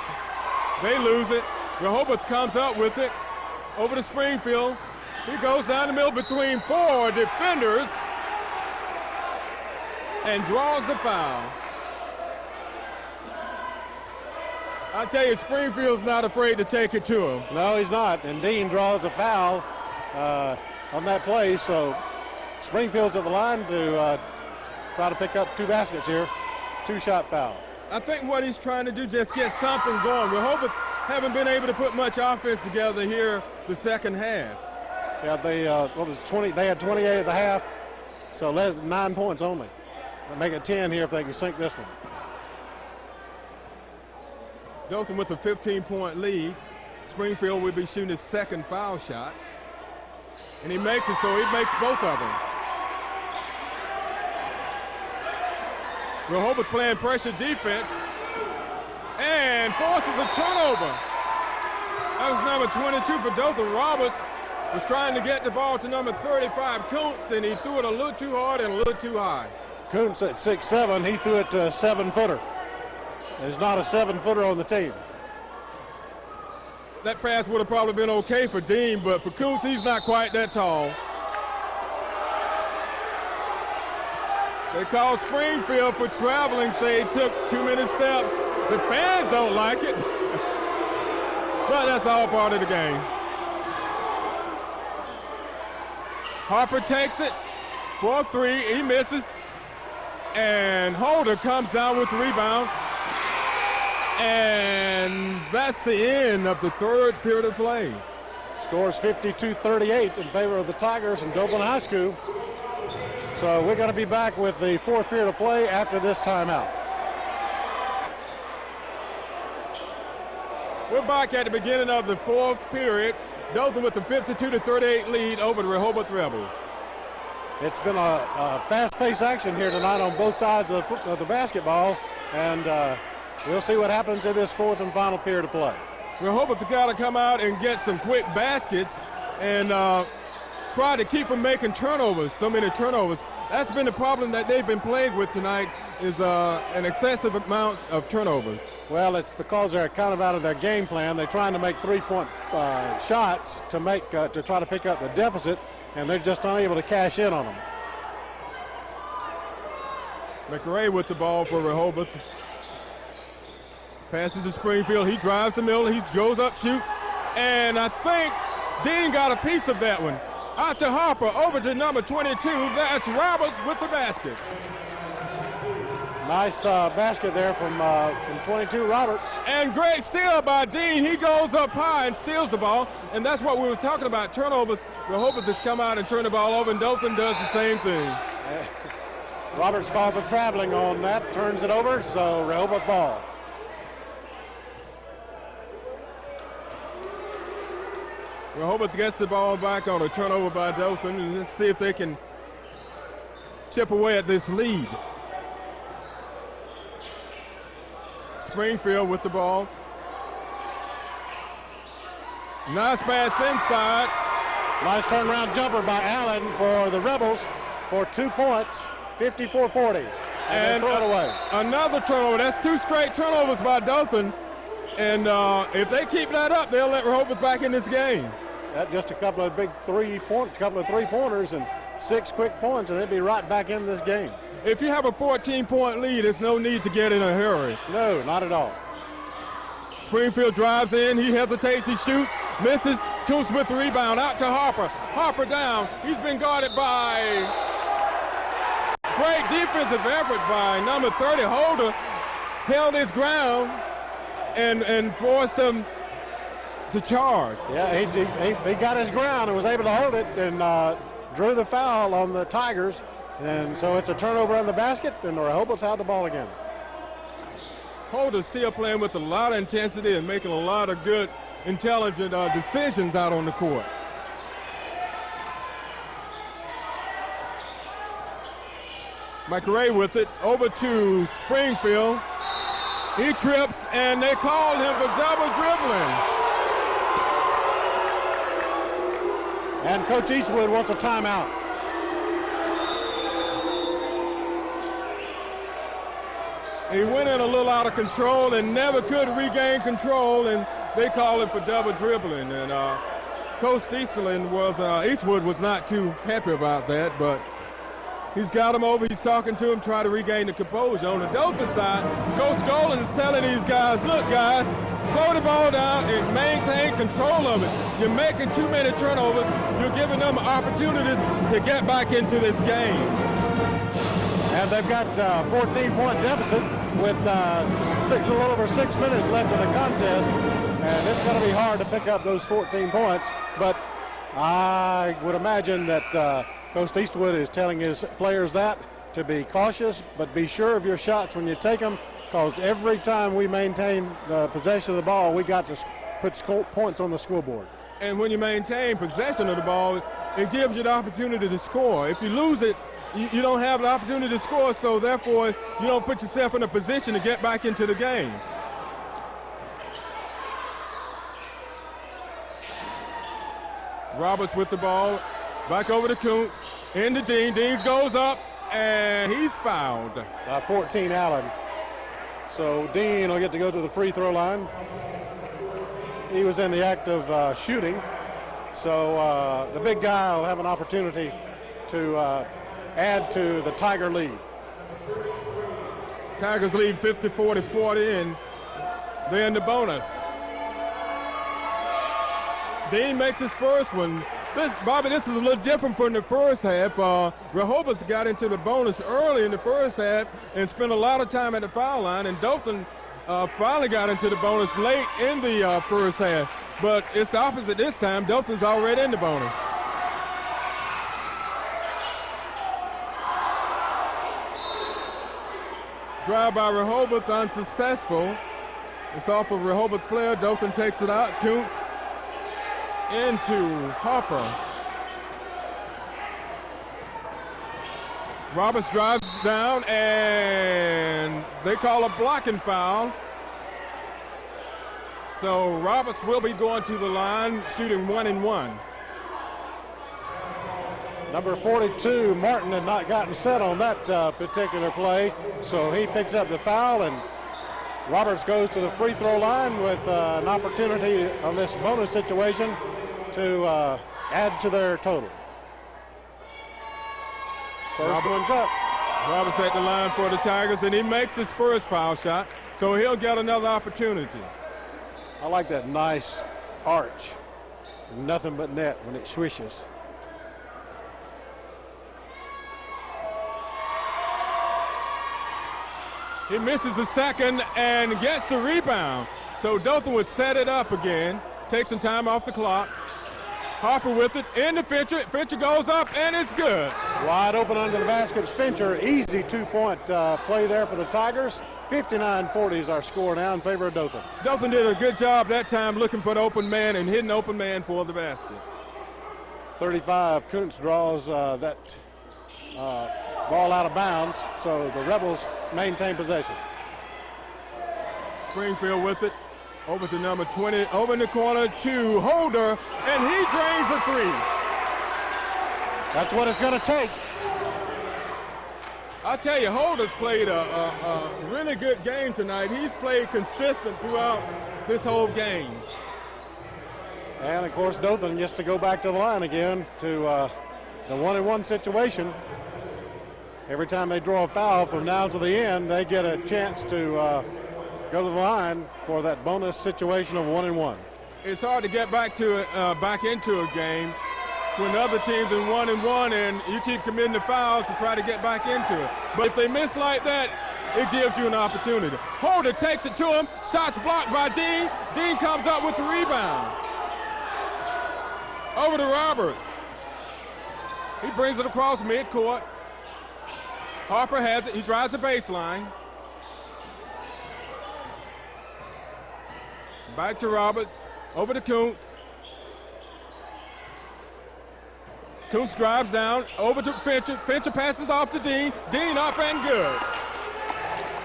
They lose it. Rehobeth comes up with it over to Springfield. He goes down the middle between 4 defenders and draws the foul. I tell you, Springfield's not afraid to take it to him. No, he's not. And Dean draws a foul on that play, so Springfield's at the line to try to pick up 2 baskets here. 2-shot foul. I think what he's trying to do just get something going. Rehobeth haven't been able to put much offense together here the second half. Yeah, they what was it, 20? They had 28 at the half, so less than 9 points only. They'll make it 10 here if they can sink this one. Dothan with a 15-point lead. Springfield will be shooting his second foul shot. And he makes it, so he makes both of them. Rehobeth playing pressure defense and forces a turnover. That was number 22 for Dothan. Roberts was trying to get the ball to number 35, Kuntz, and he threw it a little too hard and a little too high. Kuntz at 6'7", he threw it to a 7-footer. There's not a 7-footer on the team. That pass would have probably been okay for Dean, but for Kuntz, he's not quite that tall. They call Springfield for traveling, say he took too many steps. The fans don't like it, but that's all part of the game. Harper takes it for 3, he misses, and Holder comes down with the rebound. And that's the end of the third period of play. Scores 52-38 in favor of the Tigers from Dothan High School. So we're going to be back with the fourth period of play after this timeout. We're back at the beginning of the fourth period. Dothan with a 52-38 lead over the Rehobeth Rebels. It's been a fast-paced action here tonight on both sides of the basketball, and we'll see what happens in this fourth and final period of play. Rehobeth has got to come out and get some quick baskets and try to keep them making turnovers, so many turnovers. That's been the problem that they've been plagued with tonight, is an excessive amount of turnovers. Well, it's because they're kind of out of their game plan. They're trying to make three-point shots to try to pick up the deficit, and they're just unable to cash in on them. McRae with the ball for Rehobeth. Passes to Springfield. He drives the middle. He goes up, shoots, and I think Dean got a piece of that one. Out to Harper, over to number 22. That's Roberts with the basket. Nice basket there from 22 Roberts. And great steal by Dean. He goes up high and steals the ball, and that's what we were talking about, turnovers. Rehobeth has come out and turned the ball over, and Dothan does the same thing. Roberts called for traveling on that, turns it over, so Rehobeth ball. Rehobeth gets the ball back on a turnover by Dothan, and let's see if they can chip away at this lead. Springfield with the ball. Nice pass inside. Nice turnaround jumper by Allen for the Rebels for 2 points, 54-40. And throw it away. Another turnover. That's 2 straight turnovers by Dothan. And if they keep that up, they'll let Rehobeth back in this game. That just a couple of three-pointers and 6 quick points, and they'd be right back in this game. If you have a 14-point lead, there's no need to get in a hurry. No, not at all. Springfield drives in. He hesitates. He shoots. Misses. Kuntz with the rebound. Out to Harper. Harper down. He's been guarded by great defensive effort by number 30, Holder. held his ground and forced them to charge. Yeah, he got his ground and was able to hold it and drew the foul on the Tigers. And so it's a turnover on the basket, and the Rehoboth's out the ball again. Holder's still playing with a lot of intensity and making a lot of good, intelligent decisions out on the court. McRae with it, over to Springfield. He trips, and they called him for double dribbling. And Coach Eastwood wants a timeout. He went in a little out of control and never could regain control, and they called him for double dribbling. And Coach Eastwood was not too happy about that, but he's got him over. He's talking to him, trying to regain the composure. On the Dothan side, Coach Golden is telling these guys, look, guys, slow the ball down and maintain control of it. You're making too many turnovers. You're giving them opportunities to get back into this game. And they've got a 14-point deficit with a little over 6 minutes left in the contest. And it's going to be hard to pick up those 14 points. But I would imagine that Coach Eastwood is telling his players that to be cautious, but be sure of your shots when you take them, because every time we maintain the possession of the ball, we got to put points on the scoreboard. And when you maintain possession of the ball, it gives you the opportunity to score. If you lose it, you don't have the opportunity to score, so therefore you don't put yourself in a position to get back into the game. Roberts with the ball, back over to Kuntz, into Dean. Dean goes up, and he's fouled. 14 Allen. So Dean will get to go to the free throw line. He was in the act of shooting, so the big guy will have an opportunity to add to the Tiger lead. Tigers lead 50-40, and they're in the bonus. Dean makes his first one. This is a little different from the first half. Rehoboth got into the bonus early in the first half and spent a lot of time at the foul line, and Dothan finally got into the bonus late in the first half. But it's the opposite this time. Dothan's already in the bonus. Drive by Rehoboth, unsuccessful. It's off of Rehoboth player. Dothan takes it out. Kuntz into Harper. Roberts drives down, and they call a blocking foul. So Roberts will be going to the line, shooting 1-1. Number 42, Martin, had not gotten set on that particular play, so he picks up the foul, and Roberts goes to the free throw line with an opportunity on this bonus situation to add to their total. First one's up. Roberts at the line for the Tigers, and he makes his first foul shot, so he'll get another opportunity. I like that nice arch. Nothing but net when it swishes. He misses the second and gets the rebound. So Dothan would set it up again, take some time off the clock. Harper with it, into Fincher. Fincher goes up, and it's good. Wide open under the basket's Fincher. Easy two-point play there for the Tigers. 59-40 is our score now in favor of Dothan. Dothan did a good job that time looking for the open man and hitting the open man for the basket. 35, Kuntz draws that ball out of bounds, so the Rebels maintain possession. Springfield with it, over to number 20, over in the corner to Holder, and he drains the three. That's what it's going to take. I tell you, Holder's played a really good game tonight. He's played consistent throughout this whole game. And, of course, Dothan gets to go back to the line again to the 1-1 situation. Every time they draw a foul from now to the end, they get a chance to go to the line for that bonus situation of 1-1. It's hard to get back into a game when the other team's in 1-1 and you keep committing the fouls to try to get back into it. But if they miss like that, it gives you an opportunity. Holder takes it to him. Shots blocked by Dean. Dean comes up with the rebound. Over to Roberts. He brings it across midcourt. Harper has it. He drives the baseline. Back to Roberts. Over to Kuntz. Kuntz drives down. Over to Fincher. Fincher passes off to Dean. Dean up and good.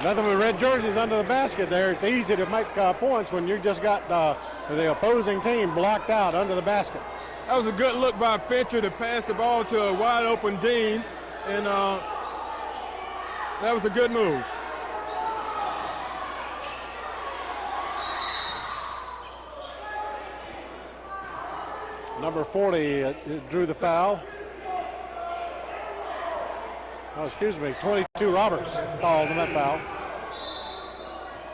Nothing with red jerseys under the basket there. It's easy to make points when you just got the opposing team blocked out under the basket. That was a good look by Fincher to pass the ball to a wide open Dean, and that was a good move. Number 40 drew the foul. Oh, excuse me, 22 Roberts called on that foul.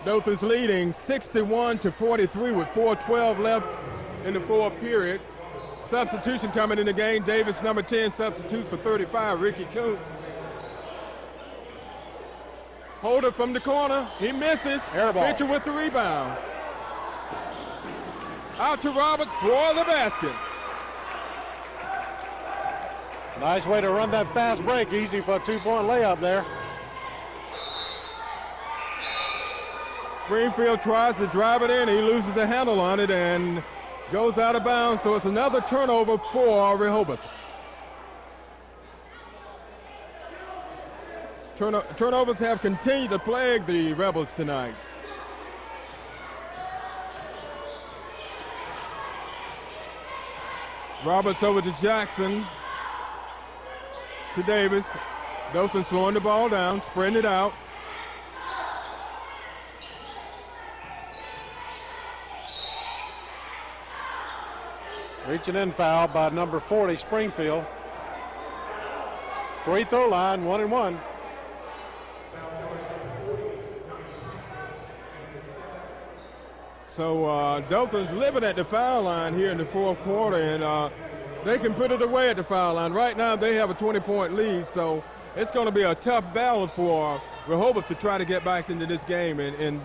Dothan's leading 61-43 with 4:12 left in the fourth period. Substitution coming in the game. Davis, number 10, substitutes for 35, Ricky Kuntz. Holder from the corner. He misses. Air ball. Fincher with the rebound. Out to Roberts for the basket. Nice way to run that fast break. Easy for a two-point layup there. Springfield tries to drive it in. He loses the handle on it and goes out of bounds. So it's another turnover for Rehoboth. Turnovers have continued to plague the Rebels tonight. Roberts over to Jackson. To Davis. Dothan slowing the ball down, spreading it out. Reaching in foul by number 40, Springfield. Free throw line, 1-1. So Dothan's living at the foul line here in the fourth quarter, and they can put it away at the foul line. Right now they have a 20-point lead, so it's going to be a tough battle for Rehoboth to try to get back into this game, and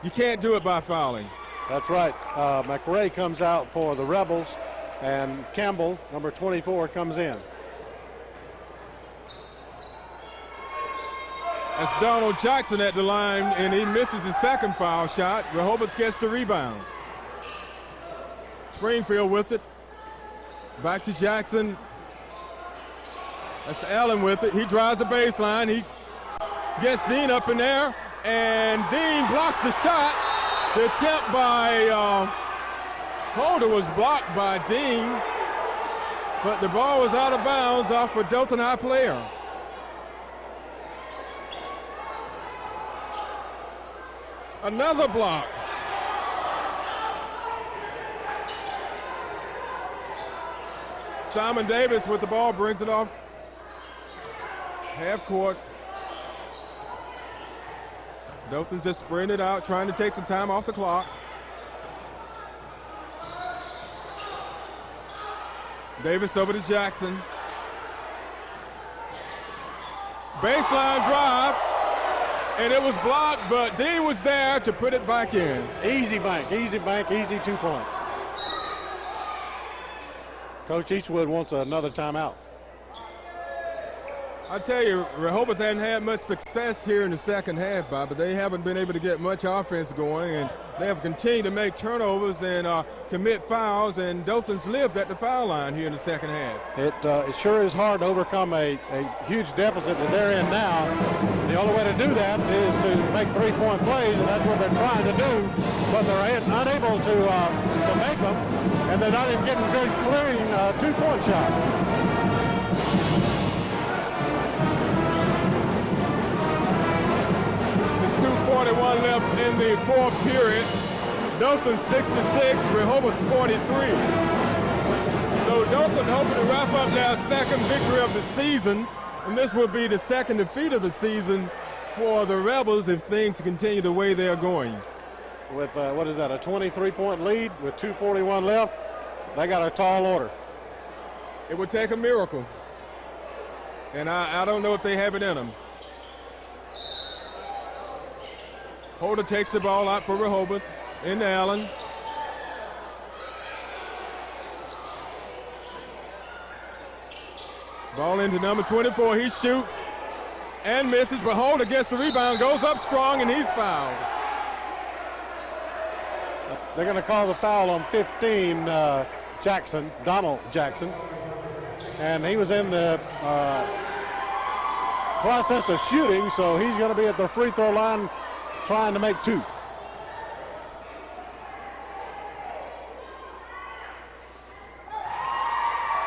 you can't do it by fouling. That's right. McRae comes out for the Rebels, and Campbell, number 24, comes in. That's Donald Jackson at the line, and he misses his second foul shot. Rehoboth gets the rebound. Springfield with it. Back to Jackson. That's Allen with it. He drives the baseline. He gets Dean up in there, and Dean blocks the shot. The attempt by Holder was blocked by Dean, but the ball was out of bounds off a Dothan High player. Another block. Simon Davis with the ball, brings it off half court. Dothan's just spreading it out, trying to take some time off the clock. Davis over to Jackson. Baseline drive, and it was blocked, but Dean was there to put it back in. Easy bank, easy 2 points. Coach Eastwood wants another timeout. I tell you, Rehoboth hadn't had much success here in the second half, Bob, but they haven't been able to get much offense going, and they have continued to make turnovers and commit fouls, and Dothan's lived at the foul line here in the second half. It sure is hard to overcome a huge deficit that they're in now. The only way to do that is to make three-point plays, and that's what they're trying to do, but they're unable to make them, and they're not even getting good clearing two-point shots. There's 2:41 left in the fourth period. Dothan 66, Rehoboth 43. So Dothan hoping to wrap up their second victory of the season, and this will be the second defeat of the season for the Rebels if things continue the way they're going. With, a 23-point lead with 2:41 left, they got a tall order. It would take a miracle, and I don't know if they have it in them. Holder takes the ball out for Rehoboth. Into Allen. Ball into number 24. He shoots and misses, but Holder gets the rebound, goes up strong, and he's fouled. They're going to call the foul on 15, Jackson, Donald Jackson. And he was in the process of shooting, so he's going to be at the free throw line trying to make 2.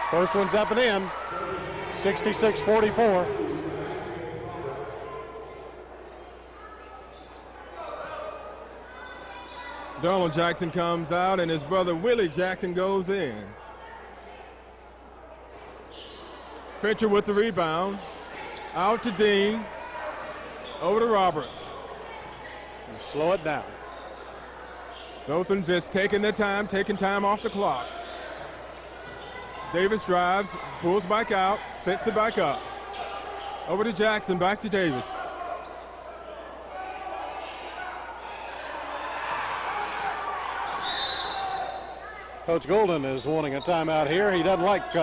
First one's up and in, 66-44. Donald Jackson comes out, and his brother Willie Jackson goes in. Fincher with the rebound. Out to Dean. Over to Roberts. Slow it down. Dothan just taking time off the clock. Davis drives, pulls back out, sets it back up. Over to Jackson, back to Davis. Coach Golden is wanting a timeout here. He doesn't like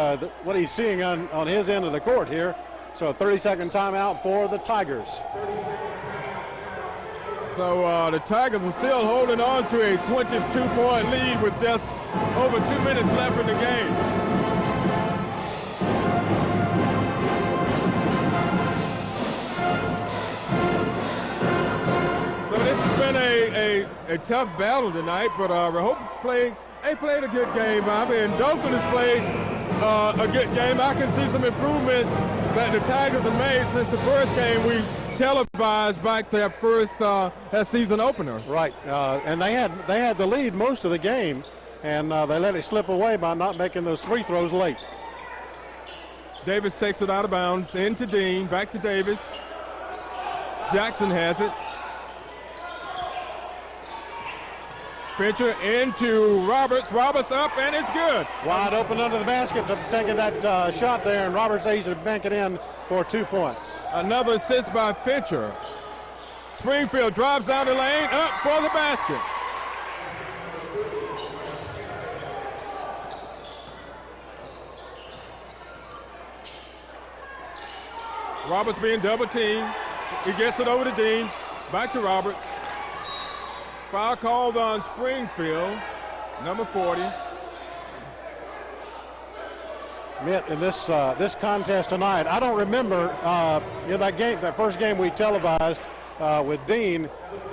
what he's seeing on his end of the court here. So a 30-second timeout for the Tigers. So the Tigers are still holding on to a 22-point lead with just over 2 minutes left in the game. So this has been a tough battle tonight, but Rehoboth's played a good game, Bobby, and Dothan has played a good game. I can see some improvements that the Tigers have made since the first game we televised back their first that season opener. Right, and they had the lead most of the game, and they let it slip away by not making those free throws late. Davis takes it out of bounds, into Dean, back to Davis. Jackson has it. Fincher into Roberts. Roberts up, and it's good. Wide open under the basket, taking that shot there, and Roberts able to bank it in for 2 points. Another assist by Fincher. Springfield drives down the lane, up for the basket. Roberts being double teamed. He gets it over to Dean. Back to Roberts. Foul called on Springfield, number 40. Mitt, in this contest tonight, I don't remember that first game we televised with Dean.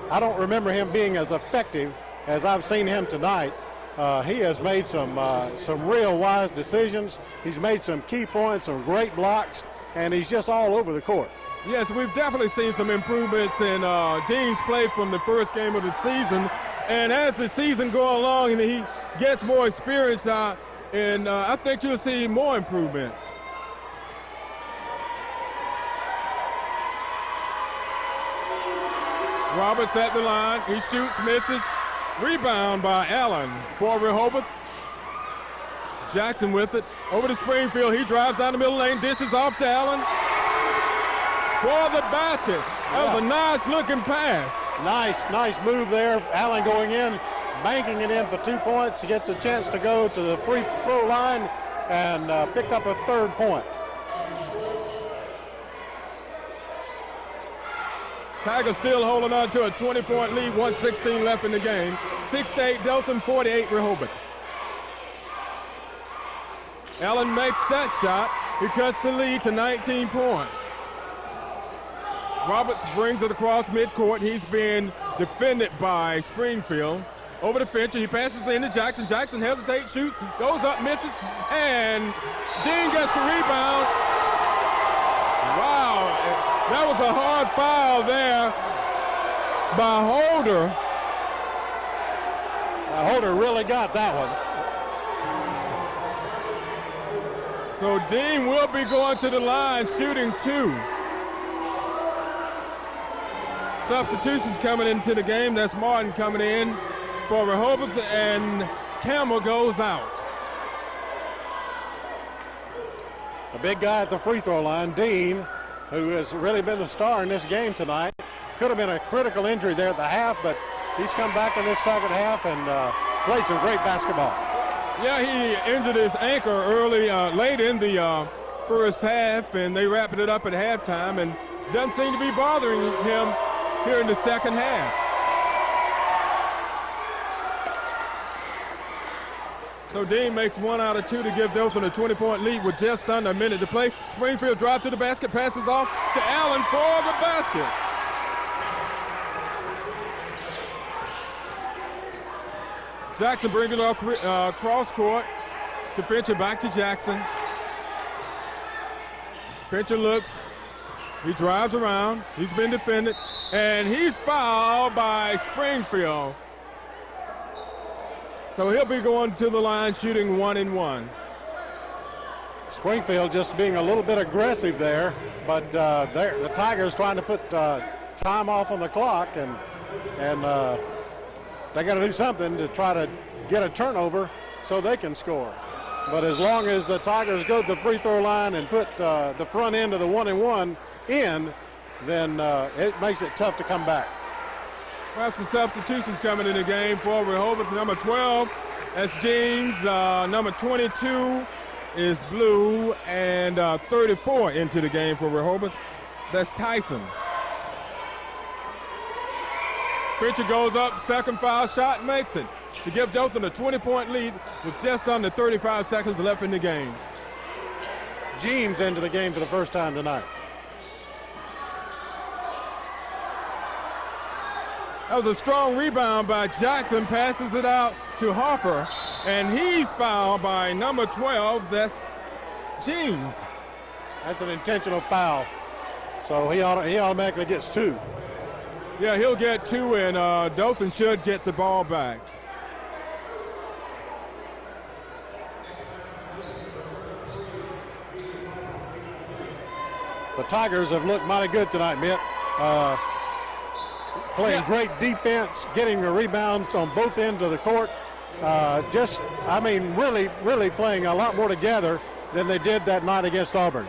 I don't remember him being as effective as I've seen him tonight. He has made some real wise decisions. He's made some key points, some great blocks, and he's just all over the court. Yes, we've definitely seen some improvements in Dean's play from the first game of the season. And as the season goes along and he gets more experience, I think you'll see more improvements. Roberts at the line. He shoots, misses. Rebound by Allen for Rehoboth. Jackson with it. Over to Springfield. He drives down the middle lane, dishes off to Allen for the basket. That was a nice looking pass. Nice move there. Allen going in, banking it in for 2 points. He gets a chance to go to the free throw line and pick up a 3rd point. Tigers still holding on to a 20-point lead, 1:16 left in the game. 6-8 Dothan, 48 Rehoboth. Allen makes that shot. He cuts the lead to 19 points. Roberts brings it across midcourt. He's being defended by Springfield. Over to Fincher. He passes into Jackson. Jackson hesitates, shoots, goes up, misses, and Dean gets the rebound. Wow, that was a hard foul there by Holder. Holder really got that one. So Dean will be going to the line, shooting 2. Substitutions coming into the game. That's Martin coming in for Rehoboth, and Campbell goes out. The big guy at the free throw line, Dean, who has really been the star in this game tonight, could have been a critical injury there at the half, but he's come back in this second half and played some great basketball. Yeah, he injured his ankle late in the first half, and they wrapped it up at halftime, and doesn't seem to be bothering him here in the second half. So Dean makes 1 out of 2 to give Dothan a 20-point lead with just under a minute to play. Springfield drives to the basket, passes off to Allen for the basket. Jackson brings it up cross court to Fincher, back to Jackson. Fincher looks, he drives around, he's been defended, and he's fouled by Springfield. So he'll be going to the line shooting 1 and 1. Springfield just being a little bit aggressive there, but the Tigers trying to put time off on the clock, and they got to do something to try to get a turnover so they can score. But as long as the Tigers go to the free throw line and put the front end of the 1 and 1 in, then it makes it tough to come back. Perhaps some substitutions coming in the game for Rehoboth. Number 12, that's James. Number 22 is Blue, and 34 into the game for Rehoboth. That's Tyson. Fincher goes up, second foul shot, makes it to give Dothan a 20-point lead with just under 35 seconds left in the game. James into the game for the first time tonight. That was a strong rebound by Jackson, passes it out to Harper, and he's fouled by number 12, that's Jeans. That's an intentional foul, so he automatically gets 2. Yeah, he'll get 2, and Dothan should get the ball back. The Tigers have looked mighty good tonight, Mitt. Playing great defense, getting the rebounds on both ends of the court. Really playing a lot more together than they did that night against Auburn.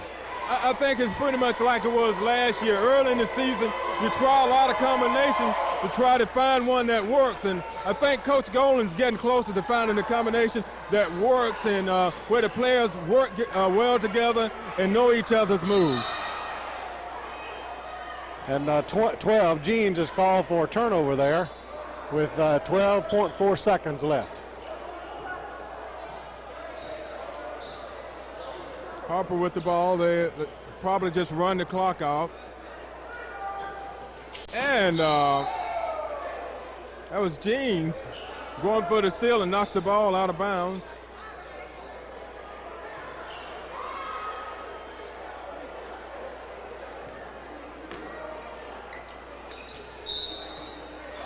I think it's pretty much like it was last year. Early in the season, you try a lot of combinations to try to find one that works. And I think Coach Golan's getting closer to finding the combination that works and where the players work well together and know each other's moves. And 12, Jeans is called for a turnover there with 12.4 seconds left. Harper with the ball. They probably just run the clock out. And that was Jeans going for the steal and knocks the ball out of bounds.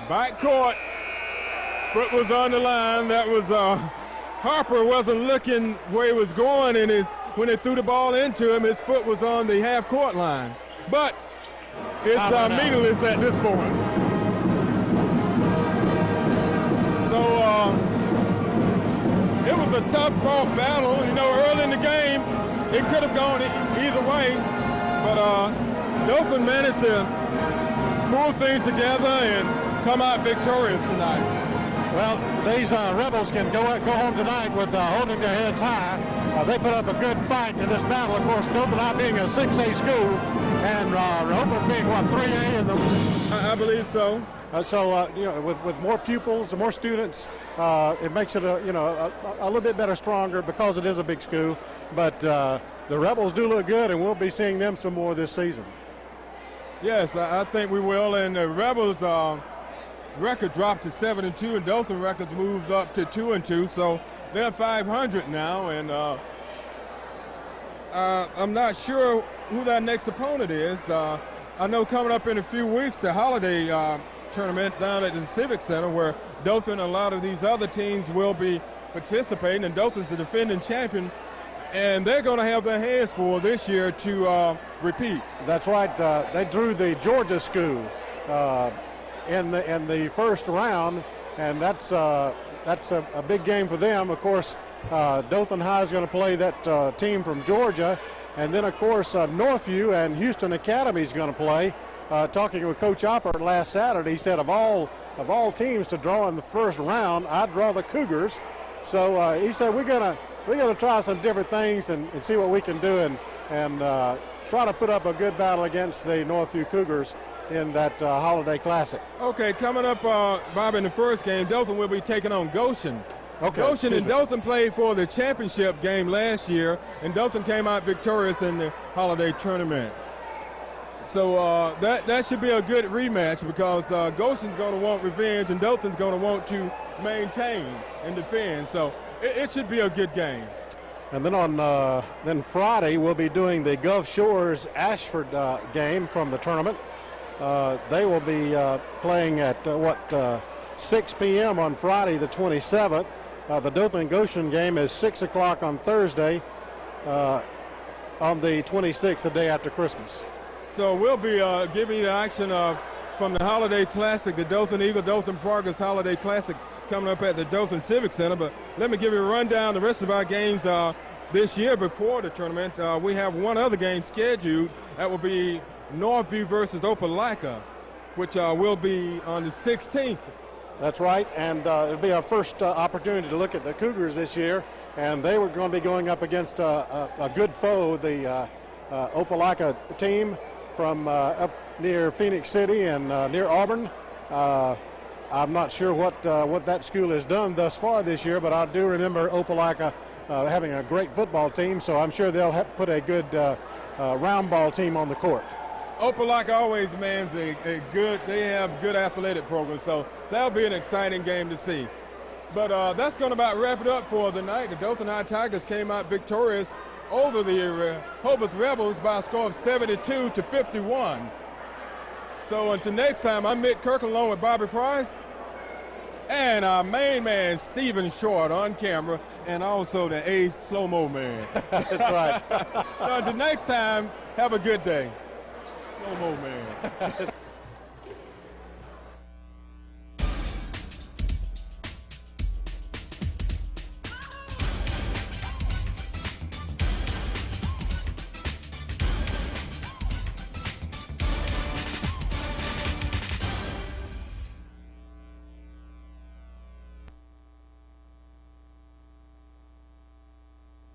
Back court, foot was on the line. That was Harper wasn't looking where he was going, and when they threw the ball into him, his foot was on the half court line. But it's meaningless at this point. So it was a tough fought battle. You know, early in the game, it could have gone either way, but Dothan managed to pull things together and come out victorious tonight. Well, these Rebels can go home tonight with holding their heads high. They put up a good fight in this battle. Of course, Dothan not being a 6A school, and Rehoboth being, 3A in the... I believe so. With more pupils and more students, it makes it a little bit better, stronger, because it is a big school. But the Rebels do look good, and we'll be seeing them some more this season. Yes, I think we will. And the Rebels record dropped to 7-2, and Dothan records moved up to 2-2. So they're 500 now, and I'm not sure who that next opponent is. I know coming up in a few weeks, the holiday tournament down at the Civic Center, where Dothan and a lot of these other teams will be participating, and Dothan's the defending champion, and they're going to have their hands full this year to repeat. That's right. They drew the Georgia school in the first round, and that's a big game for them. Of course, Dothan High is going to play that team from Georgia, And then, of course, Northview and Houston Academy is going to play. Talking with Coach Oppert last Saturday, he said of all teams to draw in the first round, I'd draw the Cougars. So he said we're gonna try some different things and see what we can do and try to put up a good battle against the Northview Cougars in that Holiday Classic. Okay, coming up, Bob, in the first game, Dothan will be taking on Goshen. Okay, Goshen and Dothan played for the championship game last year, and Dothan came out victorious in the Holiday Tournament. So that should be a good rematch because Goshen's going to want revenge and Dothan's going to want to maintain and defend. So it should be a good game. And then on then Friday we'll be doing the Gulf Shores Ashford game from the tournament. They will be playing at 6 p.m. on Friday the 27th. The Dothan Goshen game is 6 o'clock on Thursday on the 26th, the day after Christmas. So we'll be giving you the action from the Holiday Classic, the Dothan Eagle Dothan Progress Holiday Classic coming up at the Dothan Civic Center. But let me give you a rundown the rest of our games this year before the tournament. We have one other game scheduled. That will be Northview versus Opelika, which will be on the 16th. That's right, and it'll be our first opportunity to look at the Cougars this year, and they were going to be going up against a good foe, the Opelika team from up near Phoenix City and near Auburn. I'm not sure what that school has done thus far this year, but I do remember Opelika having a great football team, so I'm sure they'll put a good round ball team on the court. Opelika always demands they have good athletic programs, so that'll be an exciting game to see. But that's going to about wrap it up for the night. The Dothan High Tigers came out victorious over the Rehobeth Rebels by a score of 72-51. So until next time, I'm Mick Kirkland along with Bobby Price and our main man, Stephen Short, on camera, and also the ace slow-mo man. That's right. So until next time, have a good day. Slow-mo man.